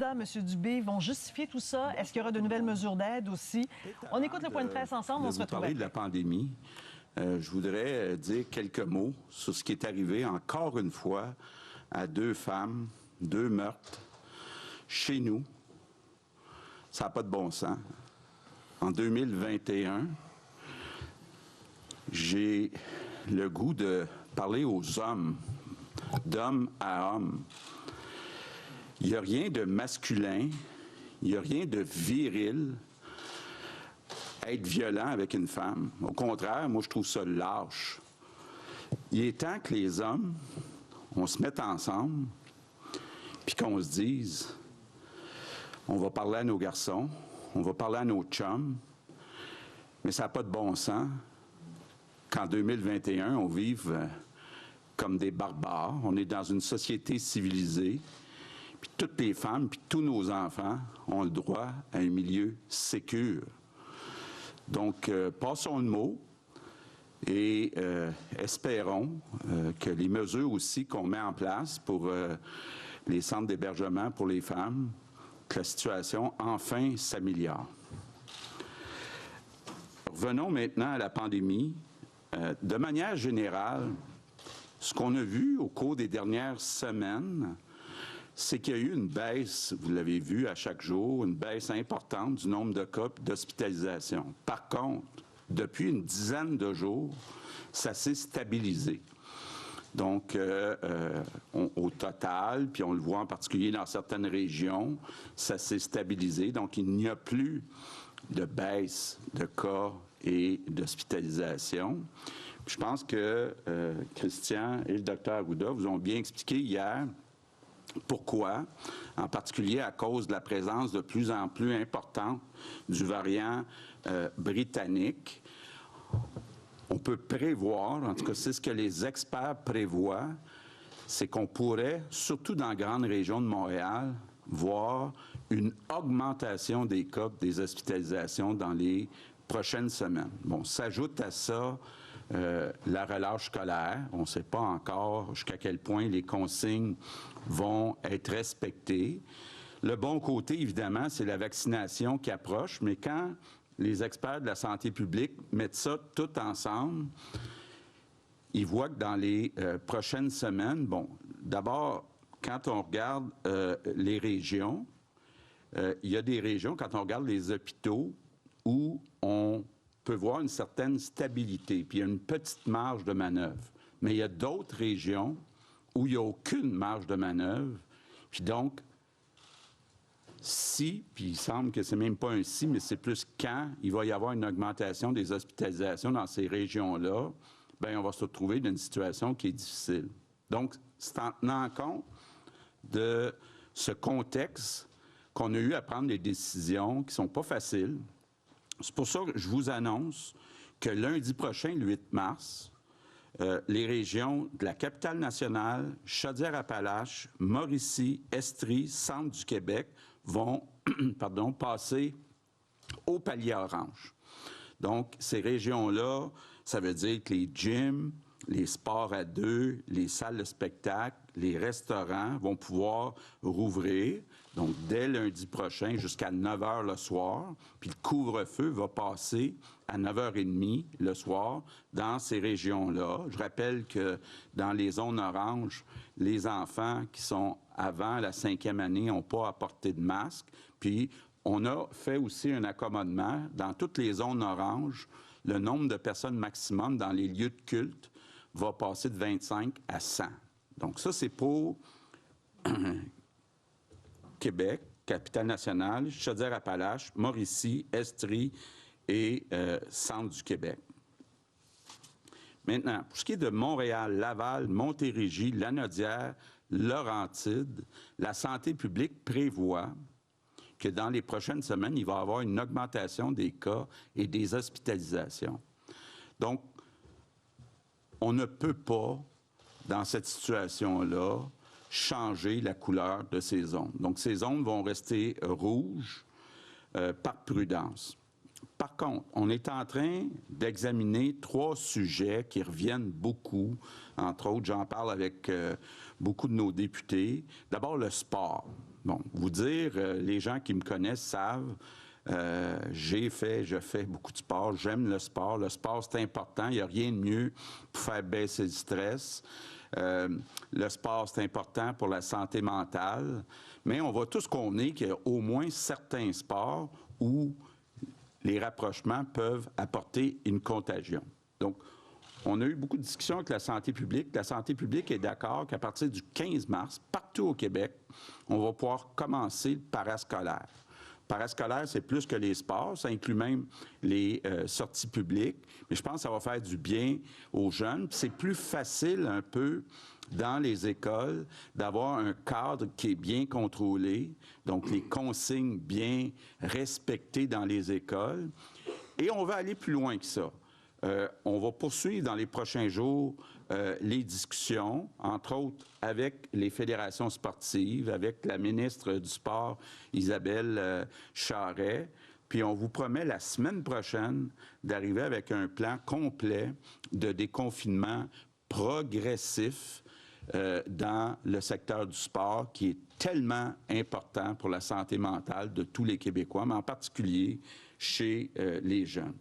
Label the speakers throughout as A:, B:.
A: Arruda, M. Dubé vont justifier tout ça? Est-ce qu'il y aura de nouvelles mesures d'aide aussi? On écoute le point de presse ensemble, on se retrouve.
B: Parler de la pandémie, je voudrais dire quelques mots sur ce qui est arrivé encore une fois à 2 femmes, 2 meurtres chez nous. Ça n'a pas de bon sens. En 2021, j'ai le goût de parler aux hommes, d'homme à homme. Il n'y a rien de masculin, il n'y a rien de viril à être violent avec une femme. Au contraire, moi, je trouve ça lâche. Il est temps que les hommes, on se mette ensemble, puis qu'on se dise, on va parler à nos garçons, on va parler à nos chums, mais ça n'a pas de bon sens qu'en 2021, on vive comme des barbares. On est dans une société civilisée, puis toutes les femmes, puis tous nos enfants ont le droit à un milieu sécure. Donc, passons le mot et espérons que les mesures aussi qu'on met en place pour les centres d'hébergement pour les femmes, que la situation enfin s'améliore. Revenons maintenant à la pandémie. De manière générale, ce qu'on a vu au cours des dernières semaines, c'est qu'il y a eu une baisse, vous l'avez vu à chaque jour, une baisse importante du nombre de cas d'hospitalisation. Par contre, depuis une dizaine de jours, ça s'est stabilisé. Donc, au total, puis on le voit en particulier dans certaines régions, ça s'est stabilisé. Donc, il n'y a plus de baisse de cas et d'hospitalisation. Je pense que Christian et le docteur Arruda vous ont bien expliqué hier pourquoi, en particulier à cause de la présence de plus en plus importante du variant britannique. On peut prévoir, en tout cas c'est ce que les experts prévoient, c'est qu'on pourrait, surtout dans la grande région de Montréal, voir une augmentation des cas, des hospitalisations dans les prochaines semaines. Bon, s'ajoute à ça la relâche scolaire. On ne sait pas encore jusqu'à quel point les consignes vont être respectées. Le bon côté, évidemment, c'est la vaccination qui approche, mais quand les experts de la santé publique mettent ça tout ensemble, ils voient que dans les prochaines semaines, bon, d'abord, quand on regarde les régions, il y a des régions, quand on regarde les hôpitaux, où on peut voir une certaine stabilité, puis il y a une petite marge de manœuvre. Mais il y a d'autres régions où il n'y a aucune marge de manœuvre. Puis donc, si, puis il semble que c'est même pas un si, mais c'est plus quand il va y avoir une augmentation des hospitalisations dans ces régions-là, bien, on va se retrouver dans une situation qui est difficile. Donc, c'est en tenant compte de ce contexte qu'on a eu à prendre des décisions qui ne sont pas faciles. C'est pour ça que je vous annonce que lundi prochain, le 8 mars, les régions de la Capitale-Nationale, Chaudière-Appalaches, Mauricie, Estrie, Centre du Québec vont passer au palier orange. Donc, ces régions-là, ça veut dire que les gyms, les sports à 2, les salles de spectacle, les restaurants vont pouvoir rouvrir, donc dès lundi prochain jusqu'à 9 h le soir. Puis le couvre-feu va passer à 9 h 30 le soir dans ces régions-là. Je rappelle que dans les zones oranges, les enfants qui sont avant la 5e année n'ont pas à porter de masque. Puis on a fait aussi un accommodement dans toutes les zones oranges. Le nombre de personnes maximum dans les lieux de culte va passer de 25 à 100. Donc ça, c'est pour Québec, Capitale-Nationale, Chaudière-Appalaches, Mauricie, Estrie et Centre du Québec. Maintenant, pour ce qui est de Montréal, Laval, Montérégie, Lanaudière, Laurentides, la santé publique prévoit que dans les prochaines semaines, il va y avoir une augmentation des cas et des hospitalisations. Donc, on ne peut pas, dans cette situation-là, changer la couleur de ces zones. Donc, ces zones vont rester rouges par prudence. Par contre, on est en train d'examiner 3 sujets qui reviennent beaucoup. Entre autres, j'en parle avec beaucoup de nos députés. D'abord, le sport. bon, vous dire, les gens qui me connaissent savent, je fais beaucoup de sport, j'aime le sport. Le sport, c'est important, il n'y a rien de mieux pour faire baisser le stress. Le sport, c'est important pour la santé mentale, mais on va tous convenir qu'il y a au moins certains sports où les rapprochements peuvent apporter une contagion. Donc, on a eu beaucoup de discussions avec la santé publique. La santé publique est d'accord qu'à partir du 15 mars, partout au Québec, on va pouvoir commencer le parascolaire. Parascolaire, c'est plus que les sports, ça inclut même les sorties publiques, mais je pense que ça va faire du bien aux jeunes. C'est plus facile un peu dans les écoles d'avoir un cadre qui est bien contrôlé, donc les consignes bien respectées dans les écoles. Et on va aller plus loin que ça. On va poursuivre dans les prochains jours les discussions, entre autres avec les fédérations sportives, avec la ministre du Sport, Isabelle Charret. Puis on vous promet la semaine prochaine d'arriver avec un plan complet de déconfinement progressif dans le secteur du sport qui est tellement important pour la santé mentale de tous les Québécois, mais en particulier chez les jeunes.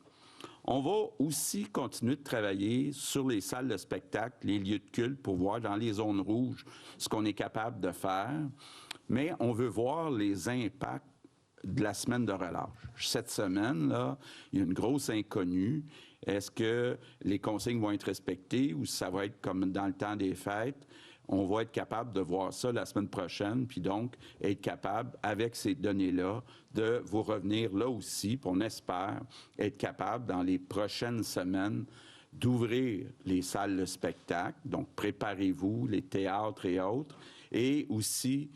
B: On va aussi continuer de travailler sur les salles de spectacle, les lieux de culte, pour voir dans les zones rouges ce qu'on est capable de faire. Mais on veut voir les impacts de la semaine de relâche. Cette semaine, là, il y a une grosse inconnue. Est-ce que les consignes vont être respectées ou ça va être comme dans le temps des fêtes? On va être capable de voir ça la semaine prochaine, puis donc être capable, avec ces données-là, de vous revenir là aussi, puis on espère être capable, dans les prochaines semaines, d'ouvrir les salles de spectacle. Donc, préparez-vous, les théâtres et autres, et aussi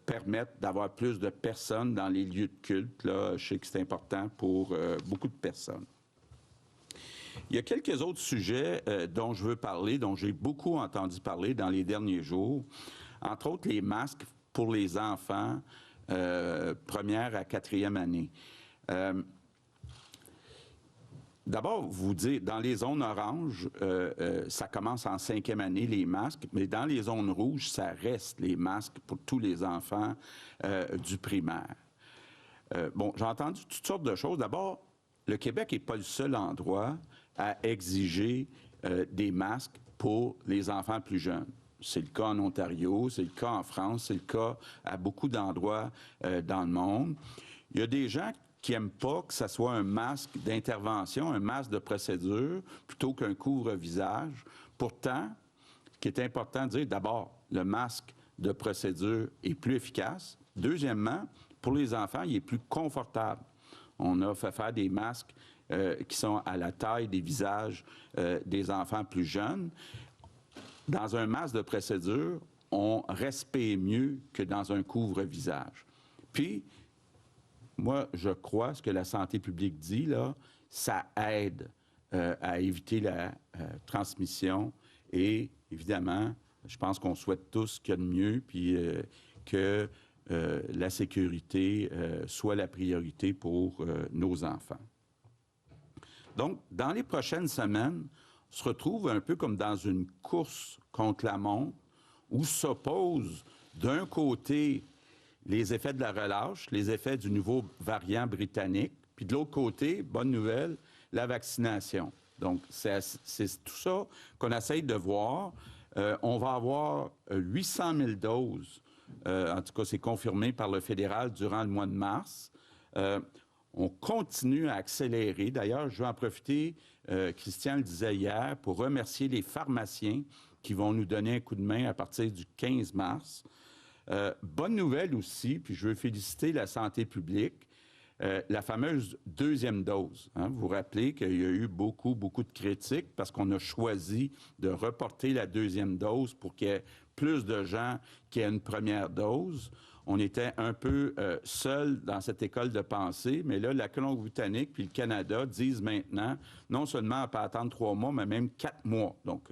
B: permettre d'avoir plus de personnes dans les lieux de culte. Là, je sais que c'est important pour beaucoup de personnes. Il y a quelques autres sujets dont je veux parler, dont j'ai beaucoup entendu parler dans les derniers jours. Entre autres, les masques pour les enfants, première à quatrième année. D'abord, vous dire, dans les zones oranges, ça commence en 5e année, les masques, mais dans les zones rouges, ça reste les masques pour tous les enfants du primaire. Bon, j'ai entendu toutes sortes de choses. D'abord, le Québec n'est pas le seul endroit à exiger des masques pour les enfants plus jeunes. C'est le cas en Ontario, c'est le cas en France, c'est le cas à beaucoup d'endroits dans le monde. Il y a des gens qui n'aiment pas que ce soit un masque d'intervention, un masque de procédure, plutôt qu'un couvre-visage. Pourtant, ce qui est important de dire, d'abord, le masque de procédure est plus efficace. Deuxièmement, pour les enfants, il est plus confortable. On a fait faire des masques qui sont à la taille des visages des enfants plus jeunes. Dans un masque de procédure, on respire mieux que dans un couvre-visage. Puis, moi, je crois, ce que la santé publique dit, là, ça aide à éviter la transmission et, évidemment, je pense qu'on souhaite tous qu'il y a de mieux, puis que la sécurité soit la priorité pour nos enfants. Donc, dans les prochaines semaines, on se retrouve un peu comme dans une course contre la montre où s'opposent d'un côté les effets de la relâche, les effets du nouveau variant britannique, puis de l'autre côté, bonne nouvelle, la vaccination. Donc, c'est tout ça qu'on essaye de voir. On va avoir 800 000 doses, en tout cas c'est confirmé par le fédéral durant le mois de mars. On continue à accélérer. D'ailleurs, je vais en profiter, Christian le disait hier, pour remercier les pharmaciens qui vont nous donner un coup de main à partir du 15 mars. Bonne nouvelle aussi, puis je veux féliciter la santé publique, la fameuse deuxième dose. Hein. Vous vous rappelez qu'il y a eu beaucoup de critiques parce qu'on a choisi de reporter la deuxième dose pour qu'il y ait plus de gens qui aient une première dose. On était un peu seuls dans cette école de pensée, mais là, la Colombie-Britannique puis le Canada disent maintenant, non seulement on peut attendre 3 mois, mais même 4 mois. Donc,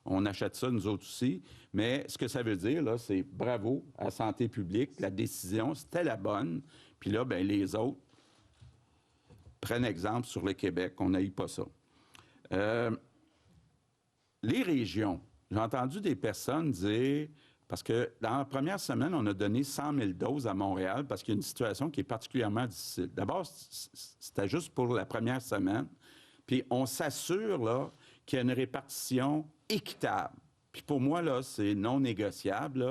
B: on achète ça, nous autres aussi. Mais ce que ça veut dire, là, c'est bravo à la santé publique. La décision, c'était la bonne. Puis là, bien, les autres prennent exemple sur le Québec. On n'aille pas ça. Les régions. J'ai entendu des personnes dire Parce que dans la première semaine, on a donné 100 000 doses à Montréal parce qu'il y a une situation qui est particulièrement difficile. D'abord, c'était juste pour la première semaine. Puis on s'assure là, qu'il y a une répartition équitable. Puis pour moi, là, c'est non négociable.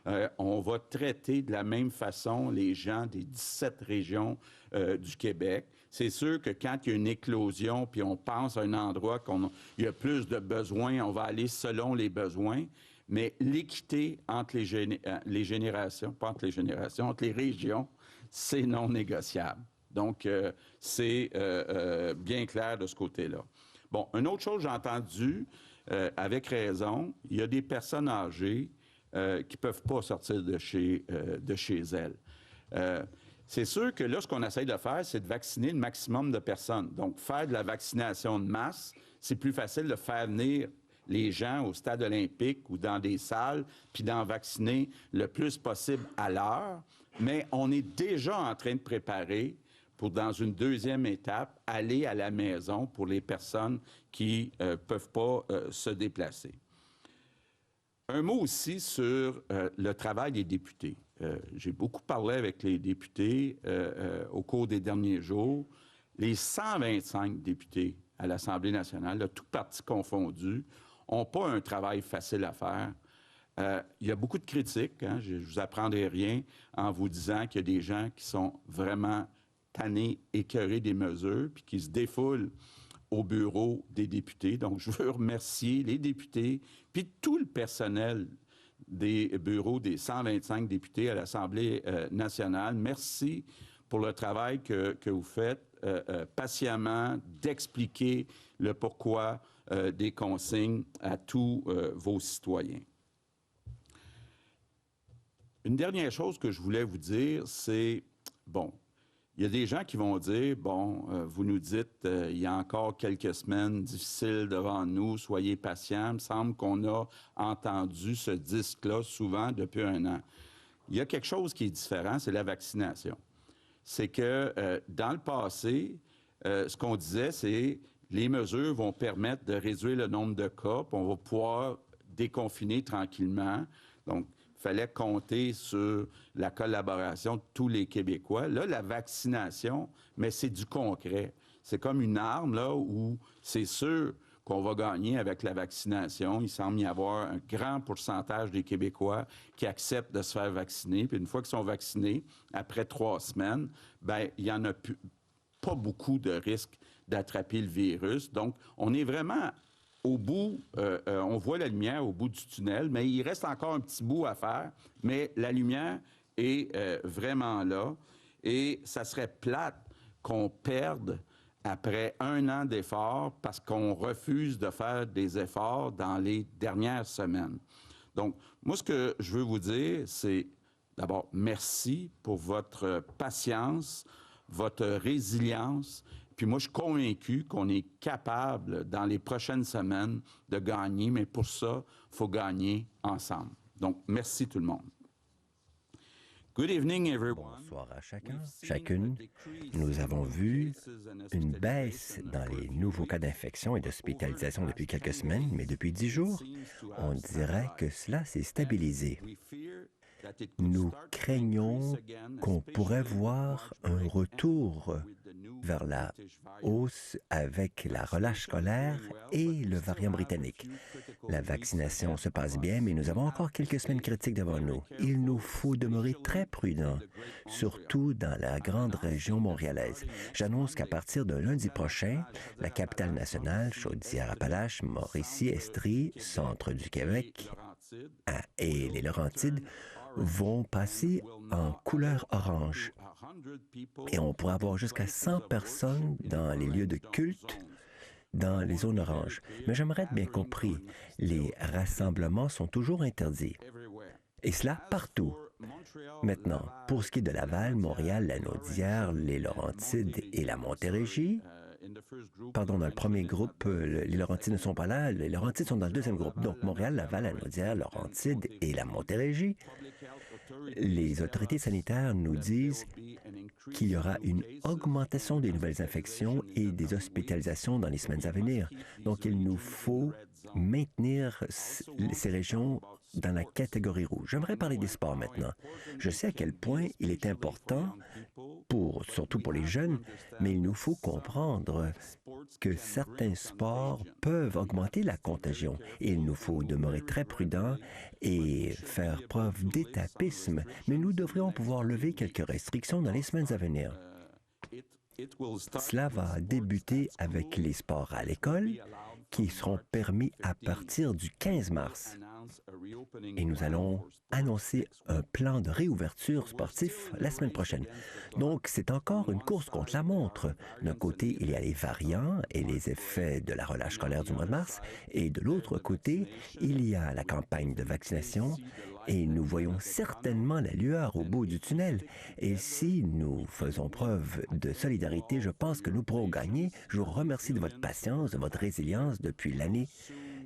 B: Là. On va traiter de la même façon les gens des 17 régions du Québec. C'est sûr que quand il y a une éclosion, puis on pense à un endroit qu'il y a plus de besoins, on va aller selon les besoins. Mais l'équité entre les générations, pas entre les générations, entre les régions, c'est non négociable. Donc, c'est bien clair de ce côté-là. Bon, une autre chose, j'ai entendu, avec raison, il y a des personnes âgées qui ne peuvent pas sortir de chez elles. C'est sûr que là, ce qu'on essaye de faire, c'est de vacciner le maximum de personnes. Donc, faire de la vaccination de masse, c'est plus facile de faire venir les gens au stade olympique ou dans des salles, puis d'en vacciner le plus possible à l'heure. Mais on est déjà en train de préparer pour, dans une deuxième étape, aller à la maison pour les personnes qui ne peuvent pas se déplacer. Un mot aussi sur le travail des députés. J'ai beaucoup parlé avec les députés au cours des derniers jours. Les 125 députés à l'Assemblée nationale, là, tous partis confondus, n'ont pas un travail facile à faire. Il y a beaucoup de critiques. Hein? Je ne vous apprendrai rien en vous disant qu'il y a des gens qui sont vraiment tannés, écœurés des mesures, puis qui se défoulent au bureau des députés. Donc, je veux remercier les députés, puis tout le personnel des bureaux des 125 députés à l'Assemblée nationale. Merci pour le travail que vous faites patiemment, d'expliquer le pourquoi des consignes à tous vos citoyens. Une dernière chose que je voulais vous dire, c'est, bon, il y a des gens qui vont dire, bon, vous nous dites, il y a encore quelques semaines difficiles devant nous, soyez patients. Il me semble qu'on a entendu ce disque-là souvent depuis un an. Il y a quelque chose qui est différent, c'est la vaccination. C'est que dans le passé, ce qu'on disait, c'est les mesures vont permettre de réduire le nombre de cas, puis on va pouvoir déconfiner tranquillement. Donc, il fallait compter sur la collaboration de tous les Québécois. Là, la vaccination, mais c'est du concret. C'est comme une arme, là, où c'est sûr qu'on va gagner avec la vaccination. Il semble y avoir un grand pourcentage des Québécois qui acceptent de se faire vacciner. Puis une fois qu'ils sont vaccinés, après 3 semaines, bien, il n'y en a pas beaucoup de risques d'attraper le virus. Donc, on est vraiment au bout, on voit la lumière au bout du tunnel, mais il reste encore un petit bout à faire. Mais la lumière est vraiment là. Et ça serait plate qu'on perde après 1 an d'efforts parce qu'on refuse de faire des efforts dans les dernières semaines. Donc, moi, ce que je veux vous dire, c'est d'abord merci pour votre patience, votre résilience. Puis moi, je suis convaincu qu'on est capable, dans les prochaines semaines, de gagner, mais pour ça, il faut gagner ensemble. Donc, merci tout le monde. Good evening, everyone.
C: Bonsoir à chacun, chacune. Nous avons vu une baisse dans les nouveaux cas d'infection et d'hospitalisation depuis quelques semaines, mais depuis 10 jours, on dirait que cela s'est stabilisé. Nous craignons qu'on pourrait voir un retour vers la hausse avec la relâche scolaire et le variant britannique. La vaccination se passe bien, mais nous avons encore quelques semaines critiques devant nous. Il nous faut demeurer très prudents, surtout dans la grande région montréalaise. J'annonce qu'à partir de lundi prochain, la capitale nationale, Chaudière-Appalaches, Mauricie, Estrie, centre du Québec et les Laurentides vont passer en couleur orange. Et on pourra avoir jusqu'à 100 personnes dans les lieux de culte dans les zones oranges. Mais j'aimerais être bien compris, les rassemblements sont toujours interdits. Et cela partout. Maintenant, pour ce qui est de Laval, Montréal, la Naudière, les Laurentides et la Montérégie, pardon, dans le premier groupe, les Laurentides ne sont pas là, les Laurentides sont dans le deuxième groupe. Donc, Montréal, Laval, la Naudière, Laurentides et la Montérégie. Les autorités sanitaires nous disent qu'il y aura une augmentation des nouvelles infections et des hospitalisations dans les semaines à venir. Donc, il nous faut maintenir ces régions dans la catégorie rouge. J'aimerais parler des sports maintenant. Je sais à quel point il est important, surtout pour les jeunes, mais il nous faut comprendre que certains sports peuvent augmenter la contagion. Et il nous faut demeurer très prudents et faire preuve d'étapisme, mais nous devrions pouvoir lever quelques restrictions dans les semaines à venir. Cela va débuter avec les sports à l'école, qui seront permis à partir du 15 mars. Et nous allons annoncer un plan de réouverture sportif la semaine prochaine. Donc, c'est encore une course contre la montre. D'un côté, il y a les variants et les effets de la relâche scolaire du mois de mars, et de l'autre côté, il y a la campagne de vaccination, et nous voyons certainement la lueur au bout du tunnel. Et si nous faisons preuve de solidarité, je pense que nous pourrons gagner. Je vous remercie de votre patience, de votre résilience depuis l'année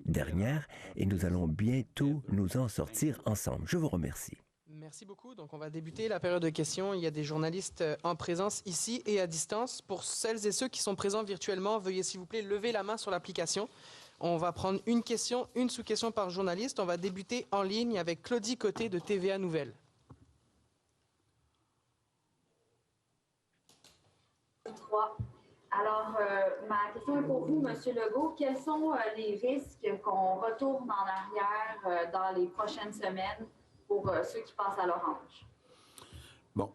C: dernière, et nous allons bientôt nous en sortir ensemble. Je vous remercie.
D: Merci beaucoup. Donc, on va débuter la période de questions. Il y a des journalistes en présence ici et à distance. Pour celles et ceux qui sont présents virtuellement, veuillez s'il vous plaît lever la main sur l'application. On va prendre une question, une sous-question par journaliste. On va débuter en ligne avec Claudie Côté de TVA Nouvelles.
E: Alors, ma question est pour vous, M. Legault. Quels sont les risques qu'on retourne en arrière dans les prochaines semaines pour ceux qui passent à l'orange?
B: Bon,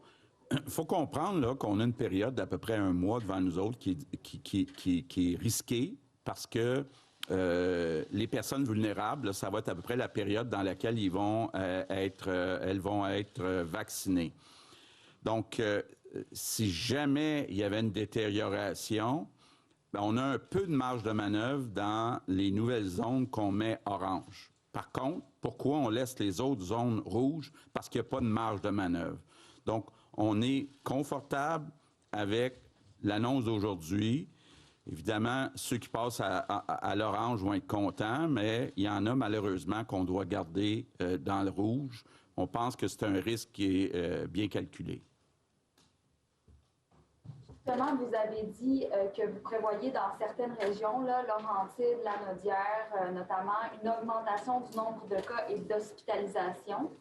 B: il faut comprendre là, qu'on a une période d'à peu près un mois devant nous autres qui est risquée parce que les personnes vulnérables, là, ça va être à peu près la période dans laquelle elles vont être vaccinées. Donc, si jamais il y avait une détérioration, bien, on a un peu de marge de manœuvre dans les nouvelles zones qu'on met orange. Par contre, pourquoi on laisse les autres zones rouges? Parce qu'il n'y a pas de marge de manœuvre. Donc, on est confortable avec l'annonce d'aujourd'hui. Évidemment, ceux qui passent à l'orange vont être contents, mais il y en a malheureusement qu'on doit garder dans le rouge. On pense que c'est un risque qui est bien calculé.
E: Justement, vous avez dit que vous prévoyez dans certaines régions, là, Laurentides, Lanaudière, notamment, une augmentation du nombre de cas et d'hospitalisation.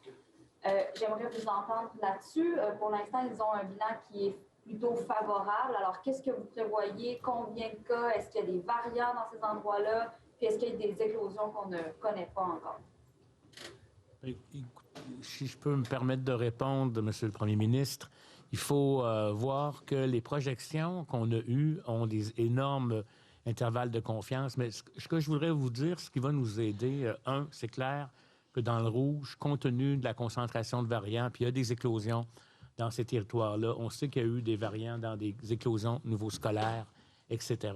E: J'aimerais vous entendre là-dessus. Pour l'instant, ils ont un bilan qui est plutôt favorable. Alors, qu'est-ce que vous prévoyez? Combien de cas? Est-ce qu'il y a des variants dans ces endroits-là? Puis est-ce qu'il y a des éclosions qu'on ne connaît pas encore?
F: Si je peux me permettre de répondre, Monsieur le Premier ministre, il faut voir que les projections qu'on a eues ont des énormes intervalles de confiance. Mais ce que je voudrais vous dire, ce qui va nous aider, c'est clair que dans le rouge, compte tenu de la concentration de variants, puis il y a des éclosions dans ces territoires-là. On sait qu'il y a eu des variants dans des éclosions au niveau scolaire, etc.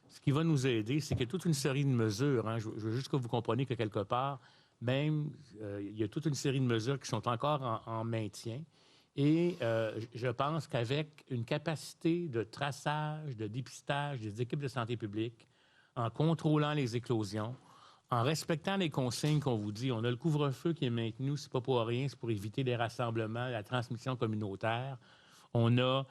F: Ce qui va nous aider, c'est qu'il y a toute une série de mesures. Hein. Je veux juste que vous compreniez que quelque part, même, il y a toute une série de mesures qui sont encore en maintien. Et je pense qu'avec une capacité de traçage, de dépistage des équipes de santé publique, en contrôlant les éclosions, en respectant les consignes qu'on vous dit, on a le couvre-feu qui est maintenu, c'est pas pour rien, c'est pour éviter les rassemblements, la transmission communautaire. On a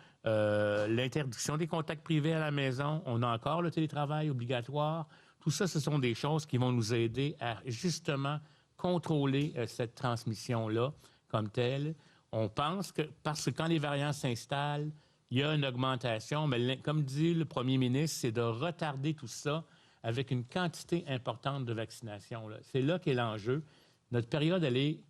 F: l'interdiction des contacts privés à la maison. On a encore le télétravail obligatoire. Tout ça, ce sont des choses qui vont nous aider à justement contrôler cette transmission-là comme telle. On pense que, parce que quand les variants s'installent, il y a une augmentation, mais comme dit le premier ministre, c'est de retarder tout ça avec une quantité importante de vaccination. C'est là qu'est l'enjeu. Notre période, elle est,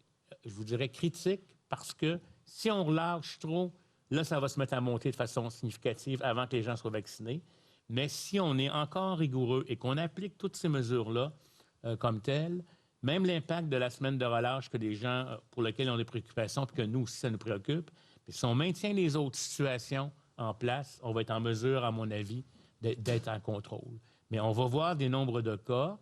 F: je vous dirais, critique parce que si on relâche trop, là, ça va se mettre à monter de façon significative avant que les gens soient vaccinés. Mais si on est encore rigoureux et qu'on applique toutes ces mesures-là comme telles, même l'impact de la semaine de relâche que les gens pour lesquels on a des préoccupations puis que nous aussi, ça nous préoccupe, puis si on maintient les autres situations en place, on va être en mesure, à mon avis, d'être en contrôle. Mais on va voir des nombres de cas.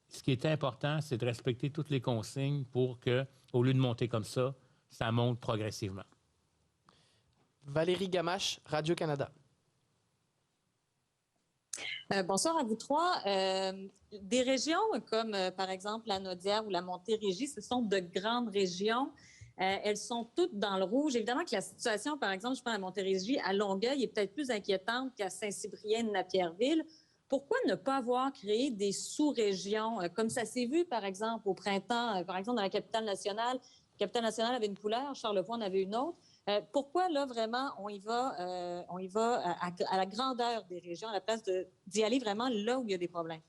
F: Ce qui est important, c'est de respecter toutes les consignes pour que, au lieu de monter comme ça monte progressivement.
D: Valérie Gamache, Radio-Canada.
G: Bonsoir à vous trois. Des régions comme, par exemple, la Naudière ou la Montérégie, ce sont de grandes régions. Elles sont toutes dans le rouge. Évidemment que la situation, par exemple, je prends la Montérégie, à Longueuil, est peut-être plus inquiétante qu'à Saint-Cyprien de Napierville. pourquoi ne pas avoir créé des sous-régions, comme ça s'est vu, par exemple, au printemps, par exemple, dans la capitale nationale. La capitale nationale avait une couleur, Charlevoix en avait une autre. Pourquoi, là, vraiment, on y va à la grandeur des régions, à la place d'y aller vraiment là où il y a des problèmes?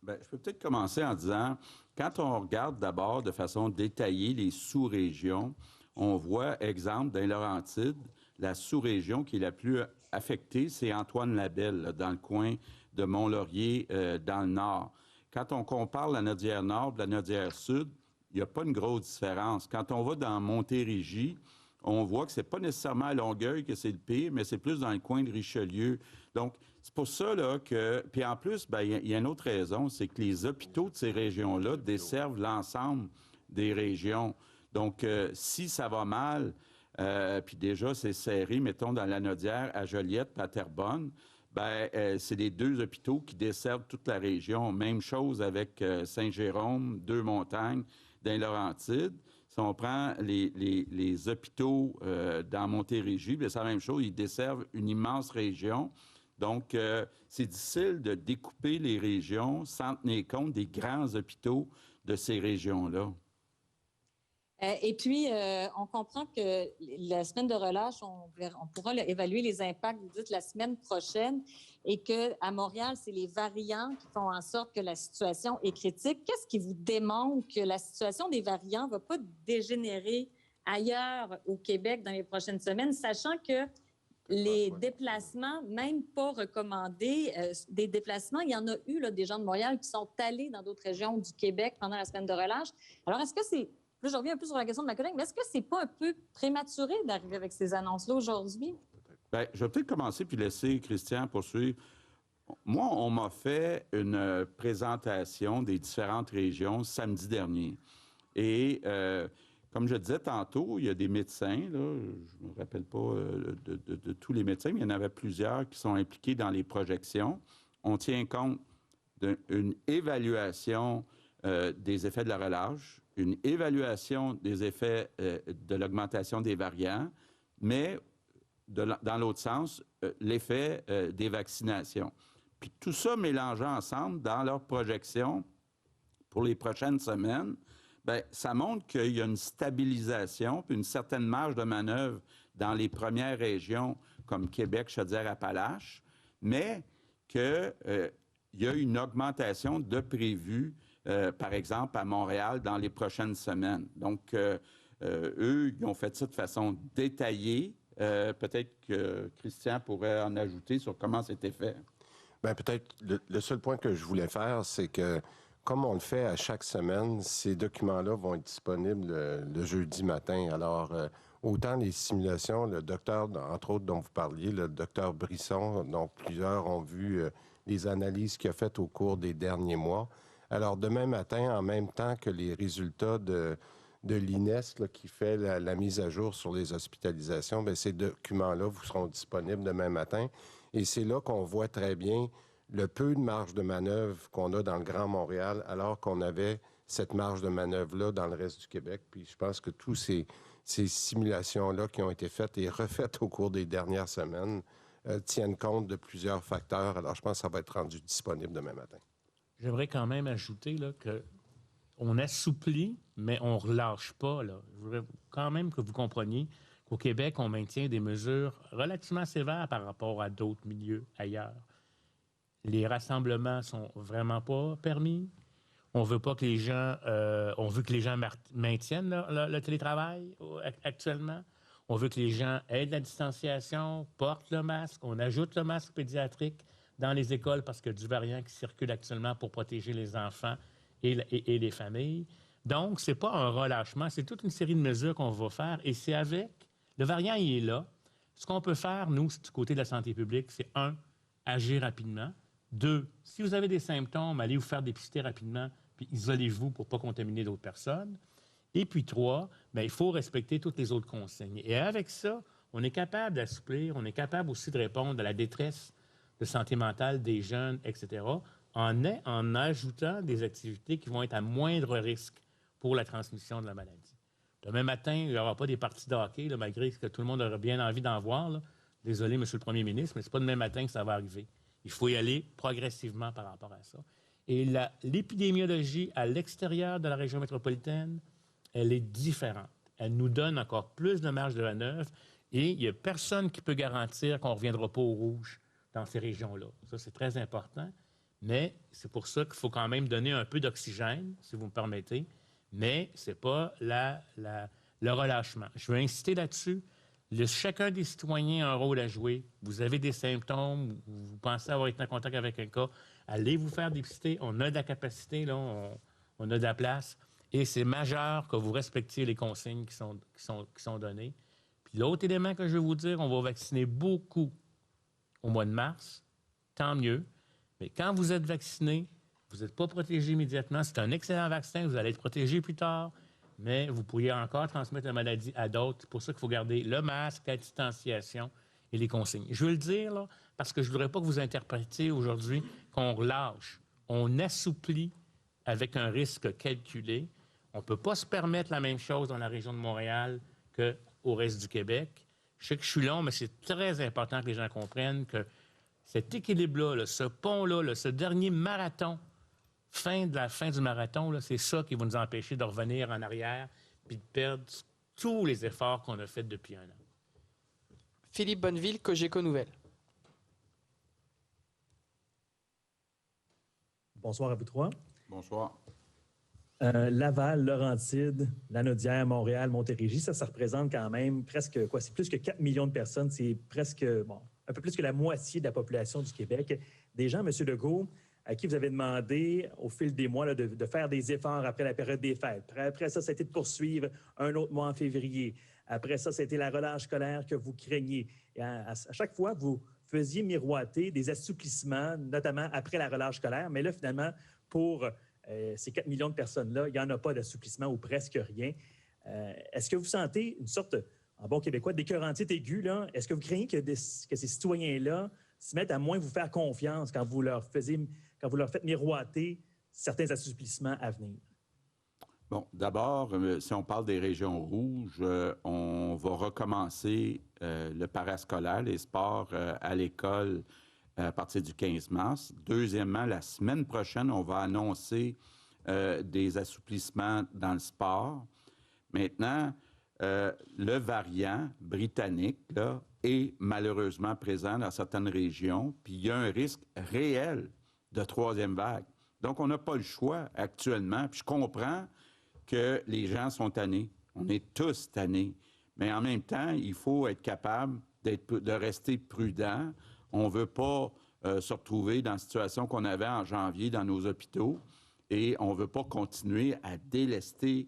B: Bien, je peux peut-être commencer en disant, quand on regarde d'abord de façon détaillée les sous-régions, on voit, exemple, dans les Laurentides, la sous-région qui est la plus affectée, c'est Antoine-Labelle, là, dans le coin de Mont-Laurier, dans le nord. Quand on compare la Nodière-Nord et la Nodière-Sud, il n'y a pas une grosse différence. Quand on va dans Montérégie, on voit que c'est pas nécessairement à Longueuil que c'est le pire, mais c'est plus dans le coin de Richelieu. Donc, c'est pour ça là, que... Puis en plus, ben, il y a une autre raison, c'est que les hôpitaux de ces régions-là desservent l'ensemble des régions. Donc, si ça va mal, puis déjà c'est serré, mettons, dans la Nodière, à Joliette, à Terrebonne, ben, c'est les deux hôpitaux qui desservent toute la région. Même chose avec Saint-Jérôme, Deux-Montagnes, dans les Laurentides. Si on prend les hôpitaux dans Montérégie, c'est la même chose, ils desservent une immense région. Donc, c'est difficile de découper les régions sans tenir compte des grands hôpitaux de ces régions-là.
G: Et puis, on comprend que la semaine de relâche, on pourra évaluer les impacts, vous dites, la semaine prochaine, et qu'à Montréal, c'est les variants qui font en sorte que la situation est critique. Qu'est-ce qui vous démontre que la situation des variants ne va pas dégénérer ailleurs au Québec dans les prochaines semaines, sachant que les déplacements, même pas recommandés, des déplacements, il y en a eu là, des gens de Montréal qui sont allés dans d'autres régions du Québec pendant la semaine de relâche. Alors, est-ce que c'est... Là, je reviens un peu sur la question de ma collègue, mais est-ce que c'est pas un peu prématuré d'arriver avec ces annonces-là aujourd'hui?
B: Bien, je vais peut-être commencer puis laisser Christian poursuivre. Moi, on m'a fait une présentation des différentes régions samedi dernier. Et comme je disais tantôt, il y a des médecins, là, je ne me rappelle pas de tous les médecins, mais il y en avait plusieurs qui sont impliqués dans les projections. On tient compte d'une évaluation des effets de la relâche, une évaluation des effets de l'augmentation des variants, mais dans l'autre sens, l'effet des vaccinations. Puis tout ça mélangé ensemble dans leurs projections pour les prochaines semaines, bien, ça montre qu'il y a une stabilisation puis une certaine marge de manœuvre dans les premières régions comme Québec, Chaudière-Appalaches, mais qu'il y a une augmentation de prévu, par exemple, à Montréal dans les prochaines semaines. Donc, eux, ils ont fait ça de façon détaillée. Peut-être que Christian pourrait en ajouter sur comment c'était fait.
H: Bien, peut-être le seul point que je voulais faire, c'est que comme on le fait à chaque semaine, ces documents-là vont être disponibles le jeudi matin. Alors, autant les simulations, le docteur, entre autres, dont vous parliez, le docteur Brisson, dont plusieurs ont vu les analyses qu'il a faites au cours des derniers mois. Alors, demain matin, en même temps que les résultats de l'INES là, qui fait la mise à jour sur les hospitalisations, bien, ces documents-là vous seront disponibles demain matin. Et c'est là qu'on voit très bien le peu de marge de manœuvre qu'on a dans le Grand Montréal, alors qu'on avait cette marge de manœuvre-là dans le reste du Québec. Puis je pense que tous ces simulations-là qui ont été faites et refaites au cours des dernières semaines tiennent compte de plusieurs facteurs. Alors je pense que ça va être rendu disponible demain matin.
F: J'aimerais quand même ajouter là, qu'on assouplit, mais on ne relâche pas. Là. Je voudrais quand même que vous compreniez qu'au Québec, on maintient des mesures relativement sévères par rapport à d'autres milieux ailleurs. Les rassemblements sont vraiment pas permis. On veut pas que les gens... on veut que les gens maintiennent le télétravail actuellement. On veut que les gens aient de la distanciation, portent le masque. On ajoute le masque pédiatrique dans les écoles parce qu'il y a du variant qui circule actuellement pour protéger les enfants et les familles. Donc, ce n'est pas un relâchement, c'est toute une série de mesures qu'on va faire. Et c'est avec... Le variant, il est là. Ce qu'on peut faire, nous, du côté de la santé publique, c'est 1, agir rapidement. 2, si vous avez des symptômes, allez vous faire dépister rapidement, puis isolez-vous pour ne pas contaminer d'autres personnes. Et puis 3, bien, il faut respecter toutes les autres consignes. Et avec ça, on est capable d'assouplir, on est capable aussi de répondre à la détresse de santé mentale des jeunes, etc., en ajoutant des activités qui vont être à moindre risque pour la transmission de la maladie. Demain matin, il n'y aura pas des parties de hockey, là, malgré que tout le monde aurait bien envie d'en voir. Là. Désolé, M. le Premier ministre, mais ce n'est pas demain matin que ça va arriver. Il faut y aller progressivement par rapport à ça. Et l'épidémiologie à l'extérieur de la région métropolitaine, elle est différente. Elle nous donne encore plus de marge de manœuvre et il n'y a personne qui peut garantir qu'on ne reviendra pas au rouge dans ces régions-là. Ça, c'est très important. Mais c'est pour ça qu'il faut quand même donner un peu d'oxygène, si vous me permettez. Mais ce n'est pas le relâchement. Je veux insister là-dessus. Chacun des citoyens a un rôle à jouer. Vous avez des symptômes, vous pensez avoir été en contact avec un cas, allez vous faire dépister. On a de la capacité, là, on a de la place. Et c'est majeur que vous respectiez les consignes qui sont données. Puis l'autre élément que je veux vous dire, on va vacciner beaucoup au mois de mars. Tant mieux. Mais quand vous êtes vacciné, vous n'êtes pas protégé immédiatement. C'est un excellent vaccin, vous allez être protégé plus tard, mais vous pourriez encore transmettre la maladie à d'autres. C'est pour ça qu'il faut garder le masque, la distanciation et les consignes. Je veux le dire, là, parce que je ne voudrais pas que vous interprétiez aujourd'hui qu'on relâche. On assouplit avec un risque calculé. On ne peut pas se permettre la même chose dans la région de Montréal qu'au reste du Québec. Je sais que je suis long, mais c'est très important que les gens comprennent que cet équilibre-là, là, ce pont-là, là, ce dernier marathon, fin du marathon, là, c'est ça qui va nous empêcher de revenir en arrière puis de perdre tous les efforts qu'on a faits depuis un an.
D: Philippe Bonneville, Cogeco Nouvelles.
I: Bonsoir à vous trois.
B: Bonsoir.
I: Laval, Laurentides, Lanaudière, Montréal, Montérégie, ça représente quand même presque, quoi, c'est plus que 4 millions de personnes. C'est presque, bon, un peu plus que la moitié de la population du Québec. Des gens, M. Legault, à qui vous avez demandé au fil des mois là, de faire des efforts après la période des fêtes. Après ça, ça a été de poursuivre un autre mois en février. Après ça, ça a été la relâche scolaire que vous craignez. Et à chaque fois, vous faisiez miroiter des assouplissements, notamment après la relâche scolaire. Mais là, finalement, pour ces 4 millions de personnes-là, il n'y en a pas d'assouplissement ou presque rien. Est-ce que vous sentez une sorte, en bon québécois, d'écœurantite aiguë, là? Est-ce que vous craignez que ces citoyens-là se mettent à moins vous faire confiance quand vous leur faites miroiter certains assouplissements à venir?
B: Bon, d'abord, si on parle des régions rouges, on va recommencer le parascolaire, les sports à l'école à partir du 15 mars. Deuxièmement, la semaine prochaine, on va annoncer des assouplissements dans le sport. Maintenant, le variant britannique là, est malheureusement présent dans certaines régions, puis il y a un risque réel de troisième vague. Donc, on n'a pas le choix actuellement. Puis je comprends que les gens sont tannés. On est tous tannés. Mais en même temps, il faut être capable de rester prudent. On ne veut pas se retrouver dans la situation qu'on avait en janvier dans nos hôpitaux et on ne veut pas continuer à délester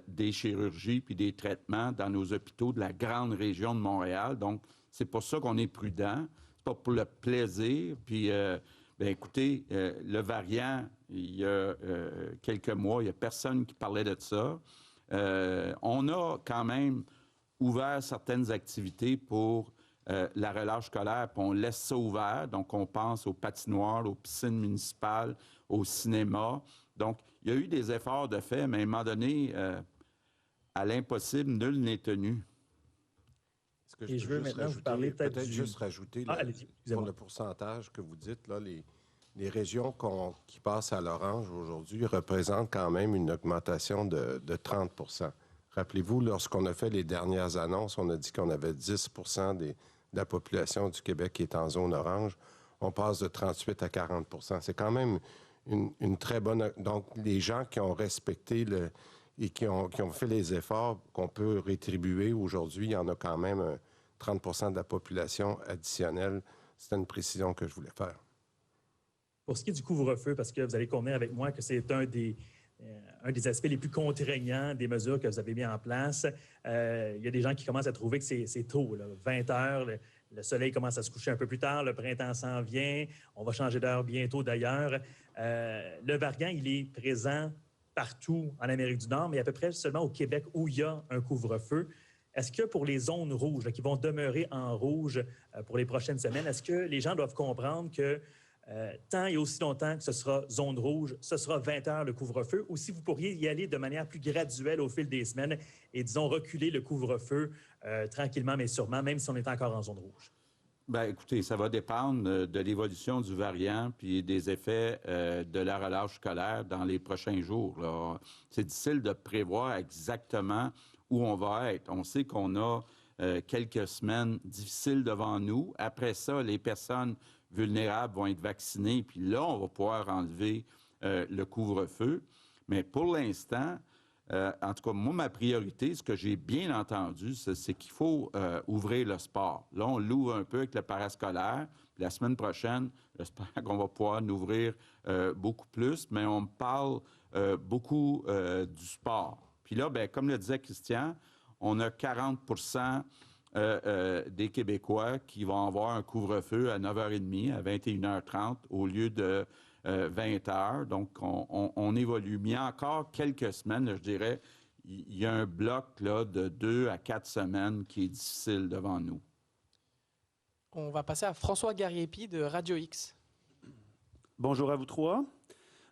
B: des chirurgies puis des traitements dans nos hôpitaux de la grande région de Montréal. Donc, c'est pour ça qu'on est prudent. C'est pas pour le plaisir. Puis, bien, écoutez, le variant, il y a quelques mois, il n'y a personne qui parlait de ça. On a quand même ouvert certaines activités pour la relâche scolaire, puis on laisse ça ouvert. Donc, on pense aux patinoires, aux piscines municipales, au cinéma. Donc, il y a eu des efforts de fait, mais à un moment donné, à l'impossible, nul n'est tenu.
H: Est-ce que
I: je veux maintenant vous parler peut-être
H: juste rajouter pour le pourcentage que vous dites, là, les régions qui passent à l'orange aujourd'hui représentent quand même une augmentation de 30 %. Rappelez-vous, lorsqu'on a fait les dernières annonces, on a dit qu'on avait 10 % de la population du Québec qui est en zone orange. On passe de 38 à 40 %. C'est quand même une très bonne... Donc, les gens qui ont respecté et qui ont fait les efforts qu'on peut rétribuer aujourd'hui, il y en a quand même 30 % de la population additionnelle. C'était une précision que je voulais faire.
I: Pour ce qui est du couvre-feu, parce que vous allez convenir avec moi que c'est un des aspects les plus contraignants des mesures que vous avez mis en place. Il y a des gens qui commencent à trouver que c'est tôt, là, 20 heures, le soleil commence à se coucher un peu plus tard, le printemps s'en vient, on va changer d'heure bientôt d'ailleurs. Le variant, il est présent partout en Amérique du Nord, mais à peu près seulement au Québec où il y a un couvre-feu. Est-ce que pour les zones rouges, là, qui vont demeurer en rouge pour les prochaines semaines, est-ce que les gens doivent comprendre que tant et aussi longtemps que ce sera zone rouge, ce sera 20 heures le couvre-feu, ou si vous pourriez y aller de manière plus graduelle au fil des semaines et, disons, reculer le couvre-feu tranquillement mais sûrement, même si on est encore en zone rouge?
B: Bien, écoutez, ça va dépendre de l'évolution du variant puis des effets de la relâche scolaire dans les prochains jours, là. C'est difficile de prévoir exactement où on va être. On sait qu'on a quelques semaines difficiles devant nous. Après ça, les personnes vulnérables vont être vaccinées, puis là, on va pouvoir enlever le couvre-feu. Mais pour l'instant, en tout cas, moi, ma priorité, ce que j'ai bien entendu, c'est qu'il faut ouvrir le sport. Là, on l'ouvre un peu avec le parascolaire. Puis la semaine prochaine, j'espère qu'on va pouvoir l'ouvrir beaucoup plus, mais on me parle beaucoup du sport. Puis là, bien, comme le disait Christian, on a 40 des Québécois qui vont avoir un couvre-feu à 9h30, à 21h30, au lieu de 20 heures. Donc, on évolue. Mais il y a encore quelques semaines, là, je dirais, il y a un bloc là, de 2 à 4 semaines qui est difficile devant nous.
D: On va passer à François Gariepi de Radio X.
J: Bonjour à vous trois.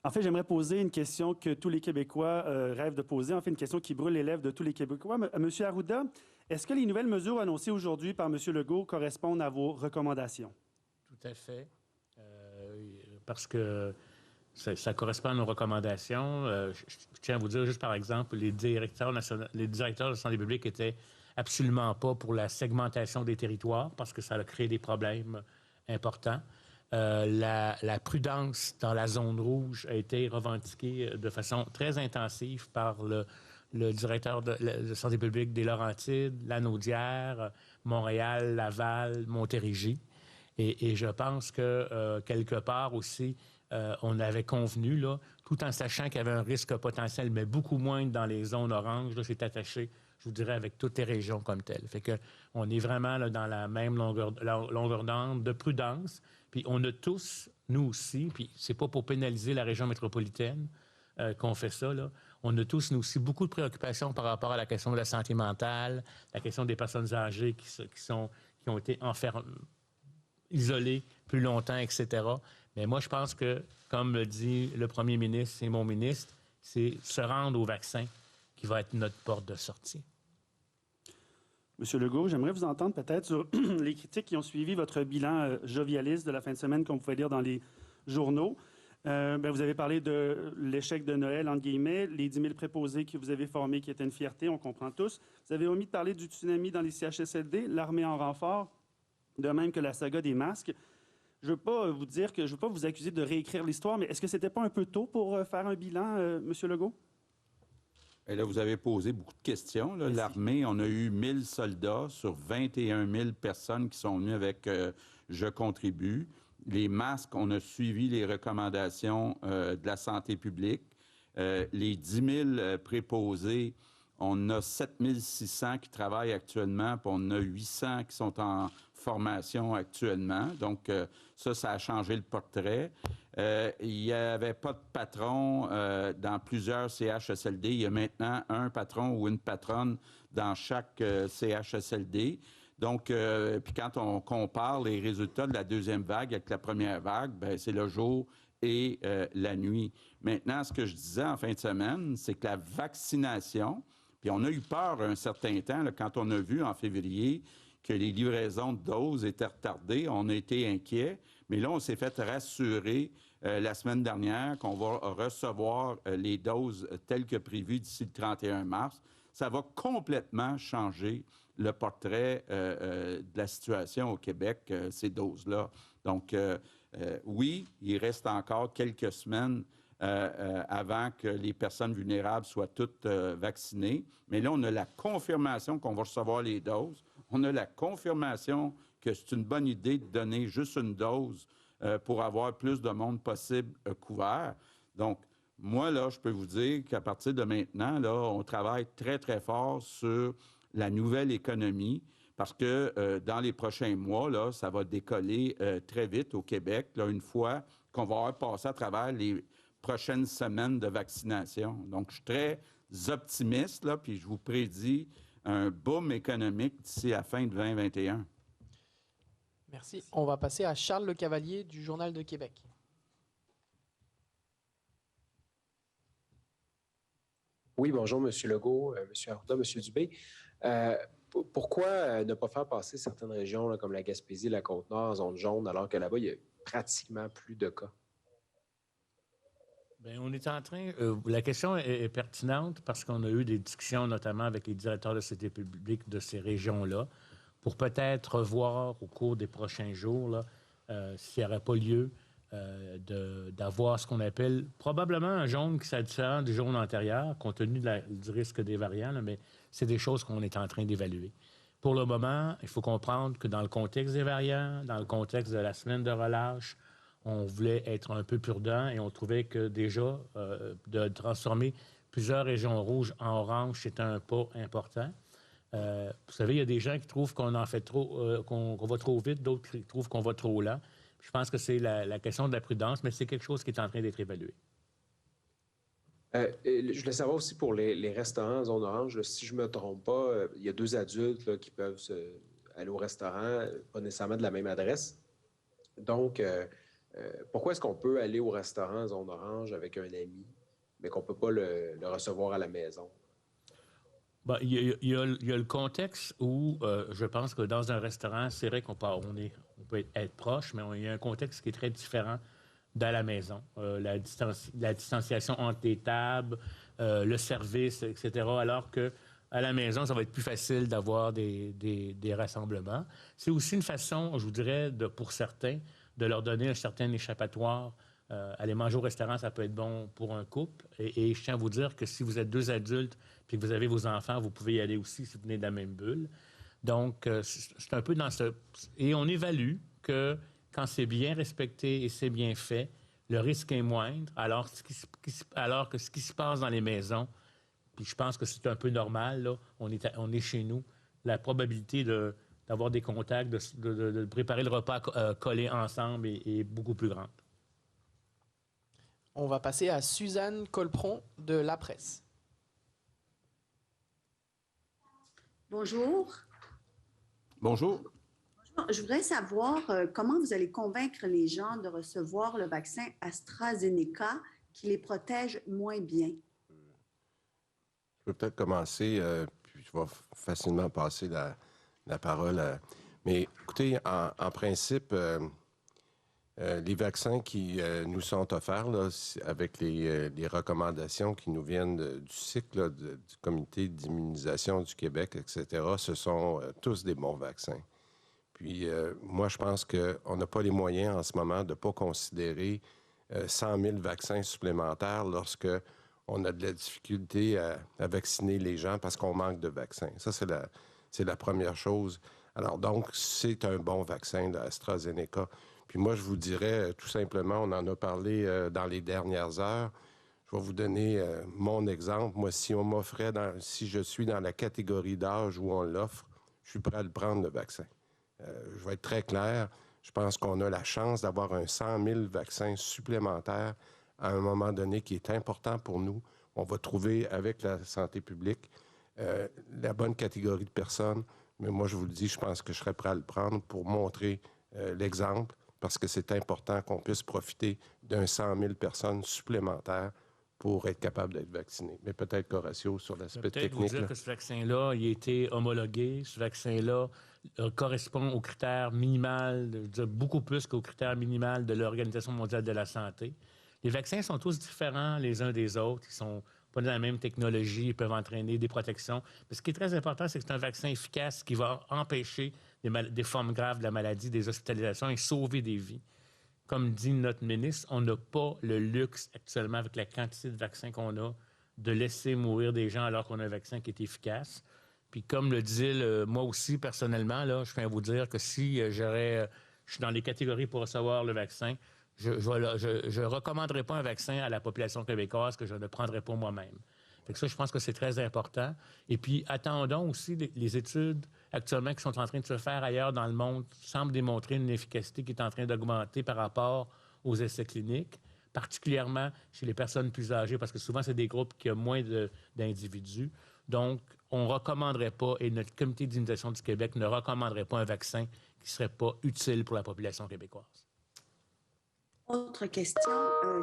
J: En fait, j'aimerais poser une question que tous les Québécois rêvent de poser. En fait, une question qui brûle les lèvres de tous les Québécois. Monsieur Arruda, est-ce que les nouvelles mesures annoncées aujourd'hui par M. Legault correspondent à vos recommandations?
F: Tout à fait. Parce que ça correspond à nos recommandations. Je tiens à vous dire juste, par exemple, les directeurs de santé publique étaient absolument pas pour la segmentation des territoires parce que ça a créé des problèmes importants. La prudence dans la zone rouge a été revendiquée de façon très intensive par le directeur de santé publique des Laurentides, Lanaudière, Montréal, Laval, Montérégie. Et je pense que, quelque part aussi, on avait convenu, là, tout en sachant qu'il y avait un risque potentiel, mais beaucoup moins dans les zones oranges, là, c'est attaché, je vous dirais, avec toutes les régions comme telles. Fait que on est vraiment là, dans la même longueur d'onde de prudence. Puis on a tous, nous aussi, puis c'est pas pour pénaliser la région métropolitaine qu'on fait ça, là. On a tous, nous aussi, beaucoup de préoccupations par rapport à la question de la santé mentale, la question des personnes âgées qui ont été isolées plus longtemps, etc. Mais moi, je pense que, comme le dit le premier ministre et mon ministre, c'est se rendre au vaccin qui va être notre porte de sortie.
J: Monsieur Legault, j'aimerais vous entendre peut-être sur les critiques qui ont suivi votre bilan jovialiste de la fin de semaine qu'on pouvait lire dans les journaux. Vous avez parlé de l'échec de Noël, entre guillemets, les 10 000 préposés que vous avez formés qui étaient une fierté, on comprend tous. Vous avez omis de parler du tsunami dans les CHSLD, l'armée en renfort, de même que la saga des masques. Je ne veux pas vous dire que je veux pas vous accuser de réécrire l'histoire, mais est-ce que c'était pas un peu tôt pour faire un bilan, Monsieur Legault?
B: Et là, vous avez posé beaucoup de questions. L'armée, on a eu 1000 soldats sur 21 000 personnes qui sont venues avec Je contribue. Les masques, on a suivi les recommandations de la santé publique. Les 10 000 préposés, on a 7 600 qui travaillent actuellement, puis on a 800 qui sont en formation actuellement. Donc, ça a changé le portrait. Il n'y avait pas de patron dans plusieurs CHSLD. Il y a maintenant un patron ou une patronne dans chaque CHSLD. Donc, puis quand on compare les résultats de la deuxième vague avec la première vague, bien, c'est le jour et la nuit. Maintenant, ce que je disais en fin de semaine, c'est que la vaccination, puis on a eu peur un certain temps, là, quand on a vu en février que les livraisons de doses étaient retardées, on a été inquiets. Mais là, on s'est fait rassurer la semaine dernière qu'on va recevoir les doses telles que prévues d'ici le 31 mars. Ça va complètement changer le portrait de la situation au Québec, ces doses-là. Donc, oui, il reste encore quelques semaines avant que les personnes vulnérables soient toutes vaccinées. Mais là, on a la confirmation qu'on va recevoir les doses. On a la confirmation que c'est une bonne idée de donner juste une dose pour avoir plus de monde possible couvert. Donc, moi, là, je peux vous dire qu'à partir de maintenant, là, on travaille très, très fort sur la nouvelle économie parce que dans les prochains mois, là, ça va décoller très vite au Québec, là, une fois qu'on va avoir passé à travers les prochaines semaines de vaccination. Donc, je suis très optimiste, là, puis je vous prédis un boom économique d'ici à la fin de 2021.
D: Merci. On va passer à Charles Le Cavalier du Journal de Québec.
K: Oui, bonjour, M. Legault, M. Arruda, M. Dubé. Pourquoi ne pas faire passer certaines régions là, comme la Gaspésie, la Côte-Nord en zone jaune, alors que là-bas, il y a pratiquement plus de cas?
F: Bien, on est en train. La question est pertinente parce qu'on a eu des discussions, notamment avec les directeurs de santé publique de ces régions-là, pour peut-être voir au cours des prochains jours là, s'il n'y aurait pas lieu d'avoir ce qu'on appelle probablement un jaune qui serait différent du jaune antérieur, compte tenu du risque des variants, là, mais c'est des choses qu'on est en train d'évaluer. Pour le moment, il faut comprendre que dans le contexte des variants, dans le contexte de la semaine de relâche, on voulait être un peu prudent et on trouvait que déjà, de transformer plusieurs régions rouges en orange, c'était un pas important. Vous savez, il y a des gens qui trouvent qu'on en fait trop, qu'on va trop vite, d'autres qui trouvent qu'on va trop lent. Je pense que c'est la question de la prudence, mais c'est quelque chose qui est en train d'être évalué.
K: Je voulais savoir aussi pour les restaurants en zone orange, là, si je ne me trompe pas, il y a 2 adultes là, qui peuvent aller au restaurant, pas nécessairement de la même adresse. Donc, pourquoi est-ce qu'on peut aller au restaurant en zone orange avec un ami, mais qu'on ne peut pas le recevoir à la maison?
F: Bien, il y a le contexte où je pense que dans un restaurant, c'est vrai qu'on peut être proche, mais il y a un contexte qui est très différent dans la maison. La distanciation entre les tables, le service, etc. Alors que à la maison, ça va être plus facile d'avoir des rassemblements. C'est aussi une façon, je vous dirais, pour certains, de leur donner un certain échappatoire. Aller manger au restaurant, ça peut être bon pour un couple. Et je tiens à vous dire que si vous êtes 2 adultes puis que vous avez vos enfants, vous pouvez y aller aussi si vous venez de la même bulle. Donc, c'est un peu dans ce... Et on évalue que quand c'est bien respecté et c'est bien fait, le risque est moindre, alors que ce qui se passe dans les maisons, puis je pense que c'est un peu normal, là, on est chez nous, la probabilité d'avoir des contacts, de préparer le repas collé ensemble est beaucoup plus grande.
D: On va passer à Suzanne Colpron de La Presse.
L: Bonjour.
B: Bonjour.
L: Je voudrais savoir comment vous allez convaincre les gens de recevoir le vaccin AstraZeneca qui les protège moins bien.
H: Je peux peut-être commencer, puis je vais facilement passer la parole à... Mais écoutez, en principe, les vaccins qui nous sont offerts, là, avec les recommandations qui nous viennent du cycle là, du Comité d'immunisation du Québec, etc., ce sont tous des bons vaccins. Puis moi, je pense qu'on n'a pas les moyens en ce moment de ne pas considérer 100 000 vaccins supplémentaires lorsque on a de la difficulté à vacciner les gens parce qu'on manque de vaccins. Ça, c'est la première chose. Alors donc, c'est un bon vaccin, l'AstraZeneca. Puis moi, je vous dirais tout simplement, on en a parlé dans les dernières heures. Je vais vous donner mon exemple. Moi, si on m'offrait, si je suis dans la catégorie d'âge où on l'offre, je suis prêt à le prendre, le vaccin. Je vais être très clair. Je pense qu'on a la chance d'avoir un 100 000 vaccins supplémentaires à un moment donné qui est important pour nous. On va trouver avec la santé publique la bonne catégorie de personnes. Mais moi, je vous le dis, je pense que je serais prêt à le prendre pour montrer l'exemple, parce que c'est important qu'on puisse profiter d'un 100 000 personnes supplémentaires pour être capable d'être vacciné. Mais peut-être qu'Horacio, sur l'aspect technique...
F: Peut-être vous dire que ce vaccin-là, il a été homologué. Ce vaccin-là correspond aux critères minimaux, beaucoup plus qu'aux critères minimaux de l'Organisation mondiale de la santé. Les vaccins sont tous différents les uns des autres. Ils sont pas de la même technologie, ils peuvent entraîner des protections. Mais ce qui est très important, c'est que c'est un vaccin efficace qui va empêcher des formes graves de la maladie, des hospitalisations et sauver des vies. Comme dit notre ministre, on n'a pas le luxe actuellement, avec la quantité de vaccins qu'on a, de laisser mourir des gens alors qu'on a un vaccin qui est efficace. Puis comme le disait moi aussi, personnellement, là, je viens vous dire que si je suis dans les catégories pour recevoir le vaccin, je ne recommanderais pas un vaccin à la population québécoise que je ne prendrais pas moi-même. Fait que ça, je pense que c'est très important. Et puis, attendons aussi les études actuellement qui sont en train de se faire ailleurs dans le monde semblent démontrer une efficacité qui est en train d'augmenter par rapport aux essais cliniques, particulièrement chez les personnes plus âgées, parce que souvent, c'est des groupes qui ont moins d'individus. Donc, on ne recommanderait pas, et notre comité d'immunisation du Québec ne recommanderait pas un vaccin qui ne serait pas utile pour la population québécoise.
L: Autre question,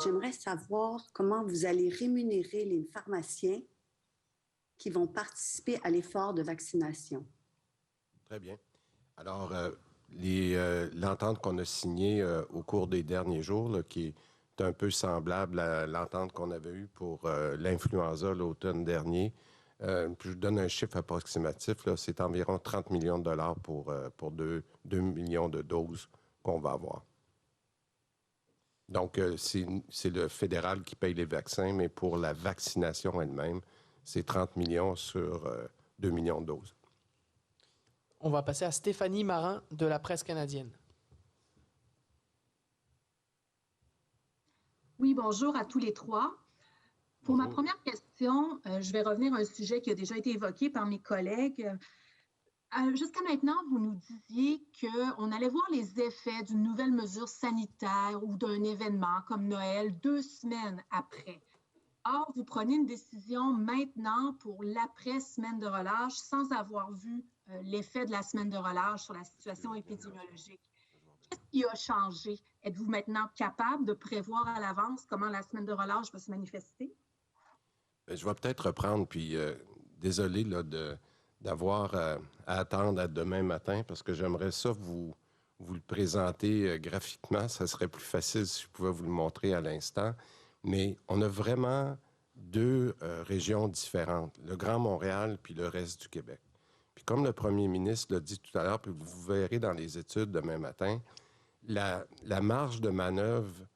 L: j'aimerais savoir comment vous allez rémunérer les pharmaciens qui vont participer à l'effort de vaccination.
H: Très bien. Alors, l'entente qu'on a signée au cours des derniers jours, là, qui est un peu semblable à l'entente qu'on avait eue pour l'influenza l'automne dernier, puis je donne un chiffre approximatif, là, c'est environ 30 millions de dollars pour 2 millions de doses qu'on va avoir. Donc, c'est le fédéral qui paye les vaccins, mais pour la vaccination elle-même, c'est 30 millions sur 2 millions de doses.
D: On va passer à Stéphanie Marin de la presse canadienne.
M: Oui, bonjour à tous les trois. Pour ma première question, je vais revenir à un sujet qui a déjà été évoqué par mes collègues. Jusqu'à maintenant, vous nous disiez qu'on allait voir les effets d'une nouvelle mesure sanitaire ou d'un événement comme Noël 2 semaines après. Or, vous prenez une décision maintenant pour l'après-semaine de relâche sans avoir vu l'effet de la semaine de relâche sur la situation épidémiologique. Qu'est-ce qui a changé? Êtes-vous maintenant capable de prévoir à l'avance comment la semaine de relâche va se manifester?
H: Je vais peut-être reprendre, puis désolé là, d'avoir à attendre à demain matin parce que j'aimerais ça vous le présenter graphiquement. Ça serait plus facile si je pouvais vous le montrer à l'instant. Mais on a vraiment deux régions différentes, le Grand Montréal puis le reste du Québec. Puis comme le premier ministre l'a dit tout à l'heure, puis vous verrez dans les études demain matin, la marge de manœuvre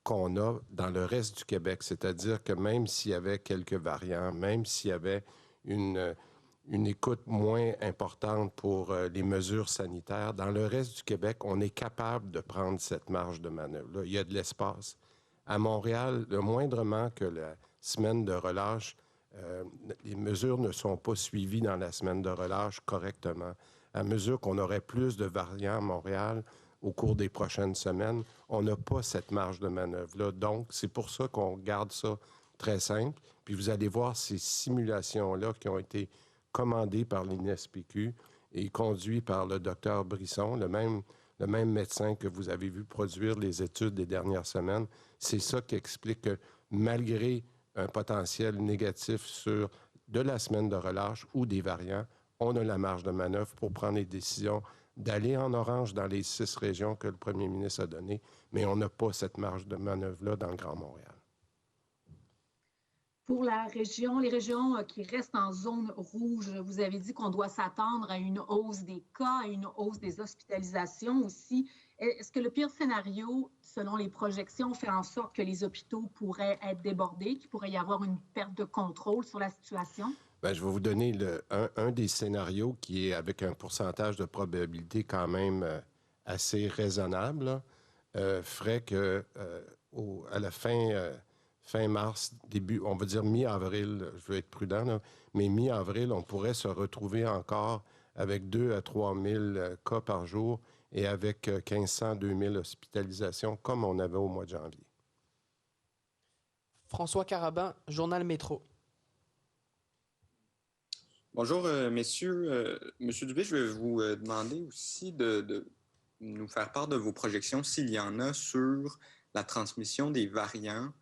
H: qu'on a dans le reste du Québec, c'est-à-dire que même s'il y avait quelques variants, même s'il y avait une écoute moins importante pour les mesures sanitaires, dans le reste du Québec, on est capable de prendre cette marge de manœuvre-là. Il y a de l'espace. À Montréal, le moindrement que la semaine de relâche, les mesures ne sont pas suivies dans la semaine de relâche correctement. À mesure qu'on aurait plus de variants à Montréal au cours des prochaines semaines, on n'a pas cette marge de manœuvre-là. Donc, c'est pour ça qu'on garde ça très simple. Puis vous allez voir ces simulations-là qui ont été commandées par l'INSPQ et conduites par le docteur Brisson, le même médecin que vous avez vu produire les études des dernières semaines. C'est ça qui explique que malgré un potentiel négatif sur de la semaine de relâche ou des variants, on a la marge de manœuvre pour prendre les décisions d'aller en orange dans les 6 régions que le premier ministre a données, mais on n'a pas cette marge de manœuvre-là dans le Grand Montréal.
M: Pour les régions qui restent en zone rouge, vous avez dit qu'on doit s'attendre à une hausse des cas, à une hausse des hospitalisations aussi. Est-ce que le pire scénario, selon les projections, fait en sorte que les hôpitaux pourraient être débordés, qu'il pourrait y avoir une perte de contrôle sur la situation?
H: Bien, je vais vous donner un des scénarios qui est avec un pourcentage de probabilité quand même assez raisonnable, ferait que à la fin mars, début, on va dire mi-avril, je veux être prudent, là, mais mi-avril, on pourrait se retrouver encore avec 2 à 3 000 cas par jour et avec 1 500, 2 000 hospitalisations comme on avait au mois de janvier.
D: François Carabin, Journal Métro.
N: Bonjour, messieurs. Monsieur Dubé, je vais vous demander aussi de nous faire part de vos projections, s'il y en a, sur la transmission des variants.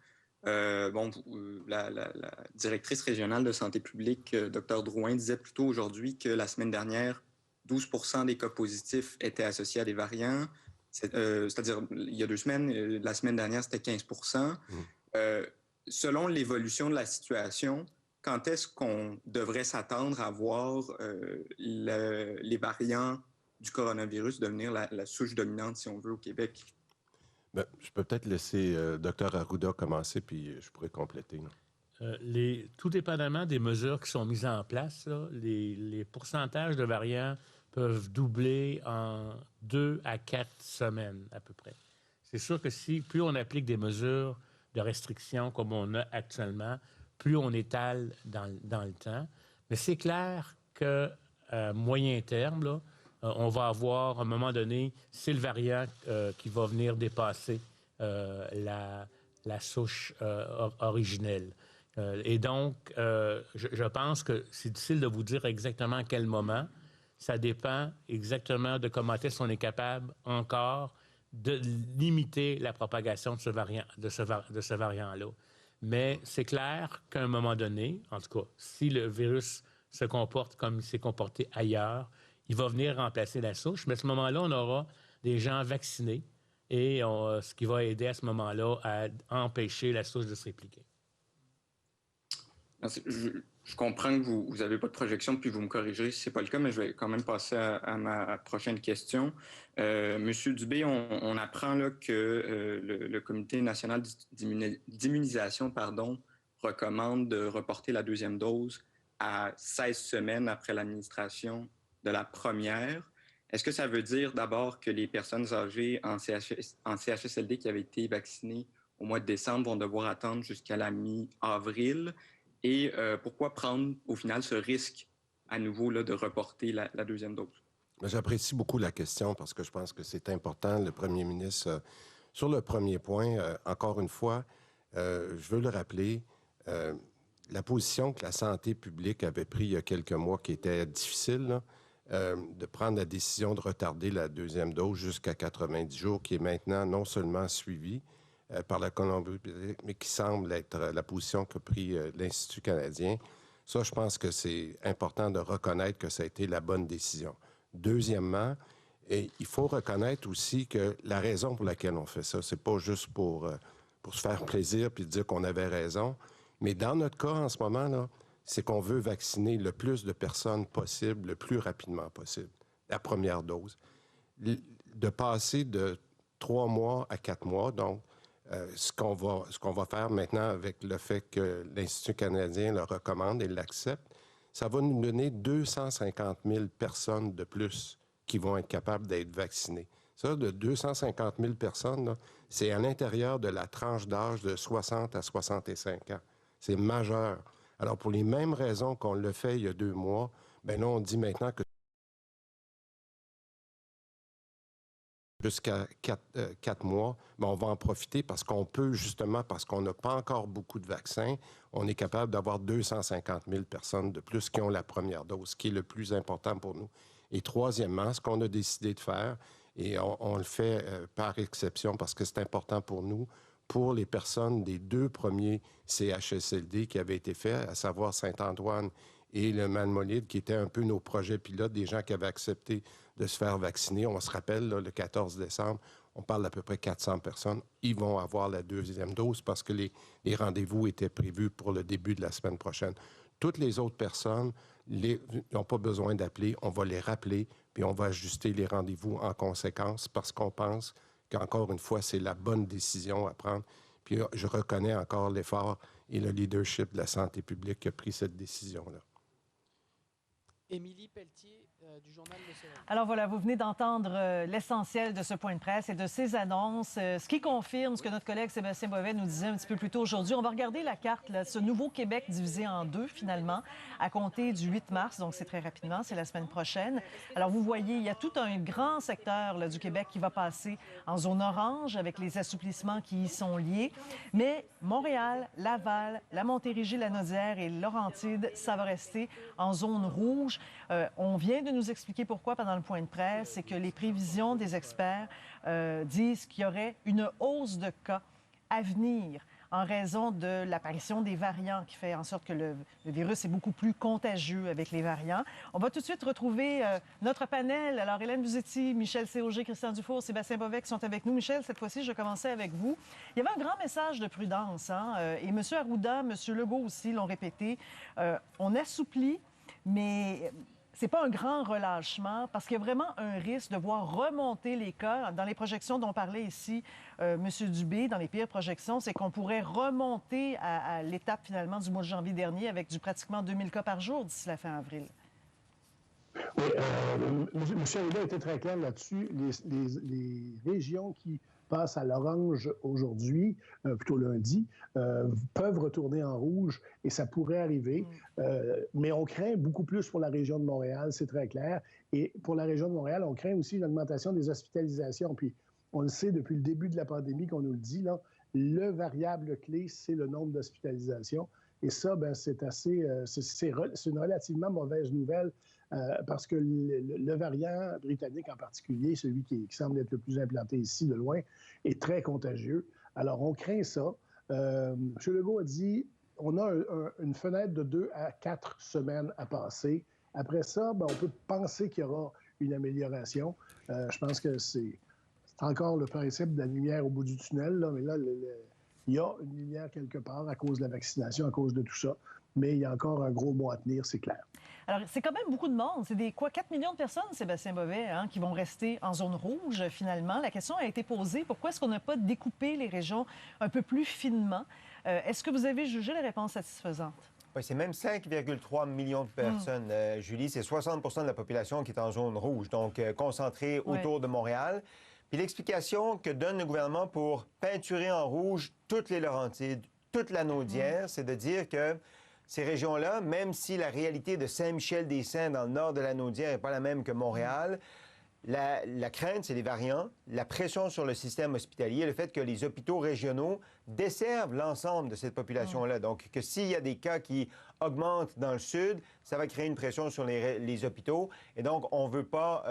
N: La directrice régionale de santé publique, Dr Drouin, disait plus tôt aujourd'hui que la semaine dernière, 12% des cas positifs étaient associés à des variants. C'est-à-dire, il y a 2 semaines, la semaine dernière, c'était 15%. Selon l'évolution de la situation, quand est-ce qu'on devrait s'attendre à voir les variants du coronavirus devenir la souche dominante, si on veut, au Québec?
H: Bien, je peux peut-être laisser Dr Arruda commencer, puis je pourrais compléter.
F: Tout dépendamment des mesures qui sont mises en place, là, les pourcentages de variants peuvent doubler en 2 à 4 semaines à peu près. C'est sûr que plus on applique des mesures de restriction comme on a actuellement, plus on étale dans le temps. Mais c'est clair qu'à moyen terme, là, on va avoir, à un moment donné, c'est le variant qui va venir dépasser la souche originelle. Et donc, je pense que c'est difficile de vous dire exactement à quel moment. Ça dépend exactement de comment est-ce qu'on est capable encore de limiter la propagation de ce variant-là. Mais c'est clair qu'à un moment donné, en tout cas, si le virus se comporte comme il s'est comporté ailleurs, il va venir remplacer la souche, mais à ce moment-là, on aura des gens vaccinés et ce qui va aider à ce moment-là à empêcher la souche de se répliquer.
N: Je comprends que vous n'avez pas de projection, puis vous me corrigerez si ce n'est pas le cas, mais je vais quand même passer à ma prochaine question. Monsieur Dubé, on apprend là, que le Comité national d'immunisation recommande de reporter la deuxième dose à 16 semaines après l'administration de la première. Est-ce que ça veut dire d'abord que les personnes âgées en CHSLD qui avaient été vaccinées au mois de décembre vont devoir attendre jusqu'à la mi-avril? Et pourquoi prendre au final ce risque à nouveau là, de reporter la deuxième dose?
H: J'apprécie beaucoup la question parce que je pense que c'est important. Le premier ministre, sur le premier point, encore une fois, je veux le rappeler, la position que la santé publique avait prise il y a quelques mois qui était difficile, là, de prendre la décision de retarder la deuxième dose jusqu'à 90 jours, qui est maintenant non seulement suivie par la Colombie-Britannique, mais qui semble être la position qu'a pris l'Institut canadien. Ça, je pense que c'est important de reconnaître que ça a été la bonne décision. Deuxièmement, il faut reconnaître aussi que la raison pour laquelle on fait ça, c'est pas juste pour se faire plaisir puis dire qu'on avait raison, mais dans notre cas en ce moment, là, c'est qu'on veut vacciner le plus de personnes possible, le plus rapidement possible, la première dose. De passer de 3 mois à 4 mois, donc ce qu'on va faire maintenant avec le fait que l'Institut canadien le recommande et l'accepte, ça va nous donner 250 000 personnes de plus qui vont être capables d'être vaccinées. Ça, de 250 000 personnes, là, c'est à l'intérieur de la tranche d'âge de 60 à 65 ans. C'est majeur. Alors, pour les mêmes raisons qu'on le fait il y a 2 mois, bien là, on dit maintenant que jusqu'à 4 mois, bien, on va en profiter parce qu'on peut, justement, parce qu'on n'a pas encore beaucoup de vaccins, on est capable d'avoir 250 000 personnes de plus qui ont la première dose, ce qui est le plus important pour nous. Et troisièmement, ce qu'on a décidé de faire, et on le fait par exception parce que c'est important pour nous, pour les personnes des 2 premiers CHSLD qui avaient été faits, à savoir Saint-Antoine et le Malmolide, qui étaient un peu nos projets pilotes, des gens qui avaient accepté de se faire vacciner. On se rappelle, là, le 14 décembre, on parle d'à peu près 400 personnes. Ils vont avoir la deuxième dose parce que les rendez-vous étaient prévus pour le début de la semaine prochaine. Toutes les autres personnes n'ont pas besoin d'appeler. On va les rappeler, puis on va ajuster les rendez-vous en conséquence parce qu'on pense qu'encore une fois, c'est la bonne décision à prendre. Puis je reconnais encore l'effort et le leadership de la santé publique qui a pris cette décision-là.
D: Émilie Pelletier, du Journal Le Soleil.
A: Alors voilà, vous venez d'entendre l'essentiel de ce point de presse et de ces annonces, ce qui confirme ce que notre collègue Sébastien Bovet nous disait un petit peu plus tôt aujourd'hui. On va regarder la carte, là, ce nouveau Québec divisé en 2, finalement, à compter du 8 mars, donc c'est très rapidement, c'est la semaine prochaine. Alors vous voyez, il y a tout un grand secteur là, du Québec qui va passer en zone orange avec les assouplissements qui y sont liés. Mais Montréal, Laval, la Montérégie, la Naudière et Laurentides, ça va rester en zone rouge. On vient de nous expliquer pourquoi pendant le point de presse, c'est que les prévisions des experts disent qu'il y aurait une hausse de cas à venir en raison de l'apparition des variants qui fait en sorte que le virus est beaucoup plus contagieux avec les variants. On va tout de suite retrouver notre panel. Alors, Hélène Buzetti, Michel Cauger, Christian Dufour, Sébastien Bovet qui sont avec nous. Michel, cette fois-ci, je commençais avec vous. Il y avait un grand message de prudence, hein? Et M. Arruda, M. Legault aussi l'ont répété. On assouplit, mais c'est pas un grand relâchement parce qu'il y a vraiment un risque de voir remonter les cas. Dans les projections dont parlait ici M. Dubé, dans les pires projections, c'est qu'on pourrait remonter à l'étape finalement du mois de janvier dernier avec du pratiquement 2000 cas par jour d'ici la fin avril.
O: Oui, M. Arruda était très clair là-dessus. Les régions qui passent à l'orange aujourd'hui, plutôt lundi, peuvent retourner en rouge et ça pourrait arriver. Mais on craint beaucoup plus pour la région de Montréal, c'est très clair. Et pour la région de Montréal, on craint aussi une augmentation des hospitalisations. Puis on le sait depuis le début de la pandémie qu'on nous le dit, là, le variable clé, c'est le nombre d'hospitalisations. Et ça, ben, c'est une relativement mauvaise nouvelle parce que le variant britannique en particulier, celui qui semble être le plus implanté ici de loin, est très contagieux. Alors, on craint ça. M. Legault a dit on a une fenêtre de 2 à 4 semaines à passer. Après ça, ben, on peut penser qu'il y aura une amélioration. Je pense que c'est encore le principe de la lumière au bout du tunnel, là, mais là, il y a une lumière quelque part à cause de la vaccination, à cause de tout ça. Mais il y a encore un gros mot à tenir, c'est clair.
A: Alors, c'est quand même beaucoup de monde. C'est 4 millions de personnes, Sébastien Bovet, qui vont rester en zone rouge, finalement. La question a été posée, pourquoi est-ce qu'on n'a pas découpé les régions un peu plus finement? Est-ce que vous avez jugé la réponse satisfaisante?
P: Oui, c'est même 5,3 millions de personnes. Julie, c'est 60 de la population qui est en zone rouge, donc concentrée autour de Montréal. Puis l'explication que donne le gouvernement pour peinturer en rouge toutes les Laurentides, toute la Naudière, c'est de dire que ces régions-là, même si la réalité de Saint-Michel-des-Saints dans le nord de la Naudière n'est pas la même que Montréal, la crainte, c'est les variants, la pression sur le système hospitalier, le fait que les hôpitaux régionaux desservent l'ensemble de cette population-là. Donc, que s'il y a des cas qui augmentent dans le sud, ça va créer une pression sur les hôpitaux. Et donc, on veut pas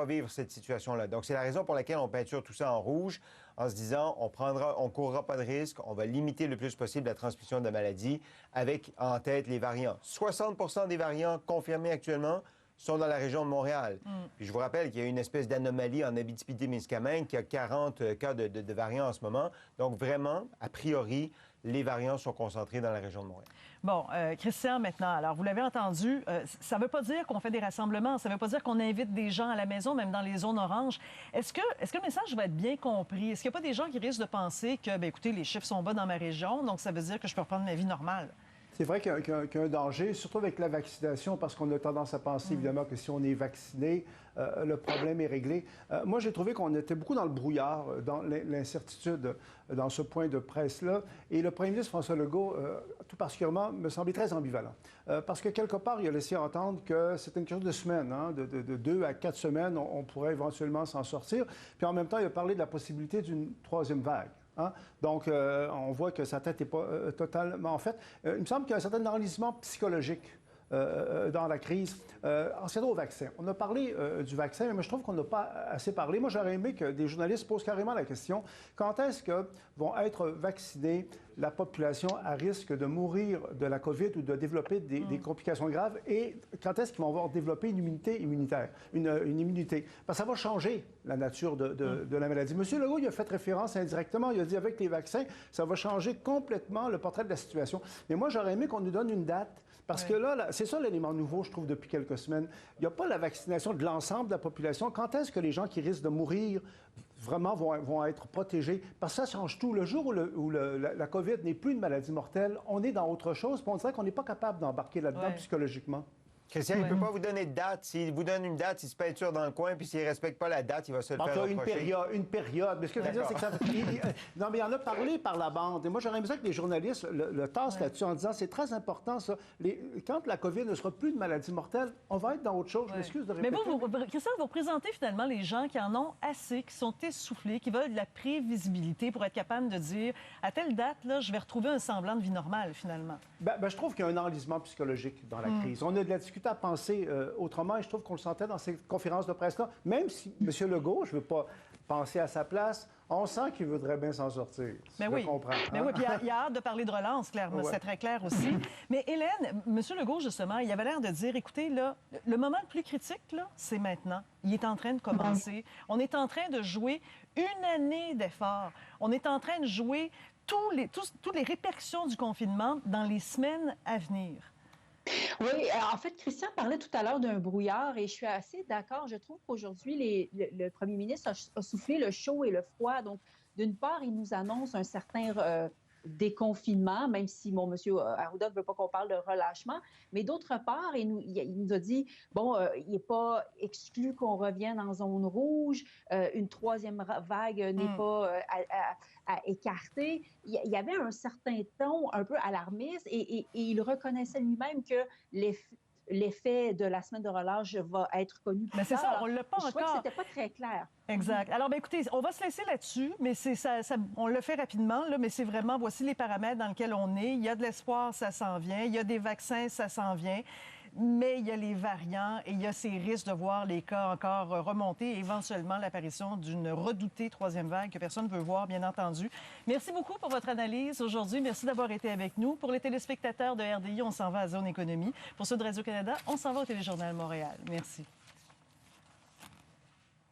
P: vivre cette situation-là. Donc, c'est la raison pour laquelle on peinture tout ça en rouge, en se disant, on courra pas de risque, on va limiter le plus possible la transmission de la maladie, avec en tête les variants. 60 des variants confirmés actuellement sont dans la région de Montréal. Puis je vous rappelle qu'il y a une espèce d'anomalie en Abitibi-Témiscamingue, qui a 40 cas de variants en ce moment. Donc vraiment, a priori, les variants sont concentrés dans la région de Montréal.
A: Bon, Christian, maintenant, alors vous l'avez entendu, ça ne veut pas dire qu'on fait des rassemblements, ça ne veut pas dire qu'on invite des gens à la maison, même dans les zones oranges. Est-ce que le message va être bien compris? Est-ce qu'il n'y a pas des gens qui risquent de penser que, bien, écoutez, les chiffres sont bas dans ma région, donc ça veut dire que je peux reprendre ma vie normale?
Q: C'est vrai qu'il y a un danger, surtout avec la vaccination, parce qu'on a tendance à penser, évidemment, que si on est vacciné, le problème est réglé. Moi, j'ai trouvé qu'on était beaucoup dans le brouillard, dans l'incertitude dans ce point de presse-là. Et le premier ministre François Legault, tout particulièrement, me semblait très ambivalent. Parce que quelque part, il a laissé entendre que c'était une question de semaines, de 2 à 4 semaines, on pourrait éventuellement s'en sortir. Puis en même temps, il a parlé de la possibilité d'une troisième vague. Donc, on voit que sa tête n'est pas totalement faite. Il me semble qu'il y a un certain enlisement psychologique dans la crise. En ce qui est au vaccin, on a parlé du vaccin, mais je trouve qu'on n'a pas assez parlé. Moi, j'aurais aimé que des journalistes posent carrément la question, quand est-ce que vont être vaccinés la population à risque de mourir de la COVID ou de développer des complications graves, et quand est-ce qu'ils vont avoir développé une immunité immunitaire, une immunité? Parce que ça va changer la nature de la maladie. M. Legault, il a fait référence indirectement, il a dit avec les vaccins, ça va changer complètement le portrait de la situation. Mais moi, j'aurais aimé qu'on nous donne une date. Parce que là, c'est ça l'élément nouveau, je trouve, depuis quelques semaines. Il n'y a pas la vaccination de l'ensemble de la population. Quand est-ce que les gens qui risquent de mourir vraiment vont être protégés? Parce que ça change tout. Le jour où la COVID n'est plus une maladie mortelle, on est dans autre chose, puis on dirait qu'on n'est pas capable d'embarquer là-dedans psychologiquement.
P: Christian, il ne peut pas vous donner de date. S'il vous donne une date, il se peinture dans le coin, puis s'il ne respecte pas la date, il va se le faire reprocher.
Q: Une période. Mais ce que je veux dire, c'est que ça... Non, mais il en a parlé par la bande. Et moi, j'aurais aimé ça que les journalistes le tassent là-dessus en disant, c'est très important, ça. Quand la COVID ne sera plus une maladie mortelle, on va être dans autre chose. Je m'excuse de répéter.
A: Mais Christian, vous représentez finalement les gens qui en ont assez, qui sont essoufflés, qui veulent de la prévisibilité pour être capables de dire, à telle date, là, je vais retrouver un semblant de vie normale, finalement.
Q: Je trouve qu'il y a un enlisement psychologique dans la crise. On a de la difficulté à penser autrement, et je trouve qu'on le sentait dans ces conférences de presse-là. Même si M. Legault, je ne veux pas penser à sa place, on sent qu'il voudrait bien s'en sortir.
A: Mais oui, comprends. Mais oui, puis il a hâte de parler de relance, clairement, c'est très clair aussi. Mais Hélène, M. Legault, justement, il avait l'air de dire, écoutez, là, le moment le plus critique, là, c'est maintenant. Il est en train de commencer. On est en train de jouer une année d'efforts. On est en train de jouer toutes les répercussions du confinement dans les semaines à venir.
R: Oui, en fait, Christian parlait tout à l'heure d'un brouillard et je suis assez d'accord. Je trouve qu'aujourd'hui, le premier ministre a soufflé le chaud et le froid. Donc, d'une part, il nous annonce un certain déconfinement, même si mon monsieur Arruda ne veut pas qu'on parle de relâchement. Mais d'autre part, il nous a dit, bon, il n'est pas exclu qu'on revienne en zone rouge, une troisième vague n'est pas à écarter. Il y avait un certain ton un peu alarmiste et il reconnaissait lui-même que l'effet de la semaine de relâche va être connu plus tard.
A: Mais c'est ça, on ne l'a pas
R: encore. Je crois que c'était pas très clair.
A: Exact. Alors, écoutez, on va se laisser là-dessus, mais on le fait rapidement, là, mais c'est vraiment, voici les paramètres dans lesquels on est. Il y a de l'espoir, ça s'en vient. Il y a des vaccins, ça s'en vient. Mais il y a les variants et il y a ces risques de voir les cas encore remonter et éventuellement l'apparition d'une redoutée troisième vague que personne ne veut voir, bien entendu. Merci beaucoup pour votre analyse aujourd'hui. Merci d'avoir été avec nous. Pour les téléspectateurs de RDI, on s'en va à Zone Économie. Pour ceux de Radio-Canada, on s'en va au Téléjournal Montréal. Merci.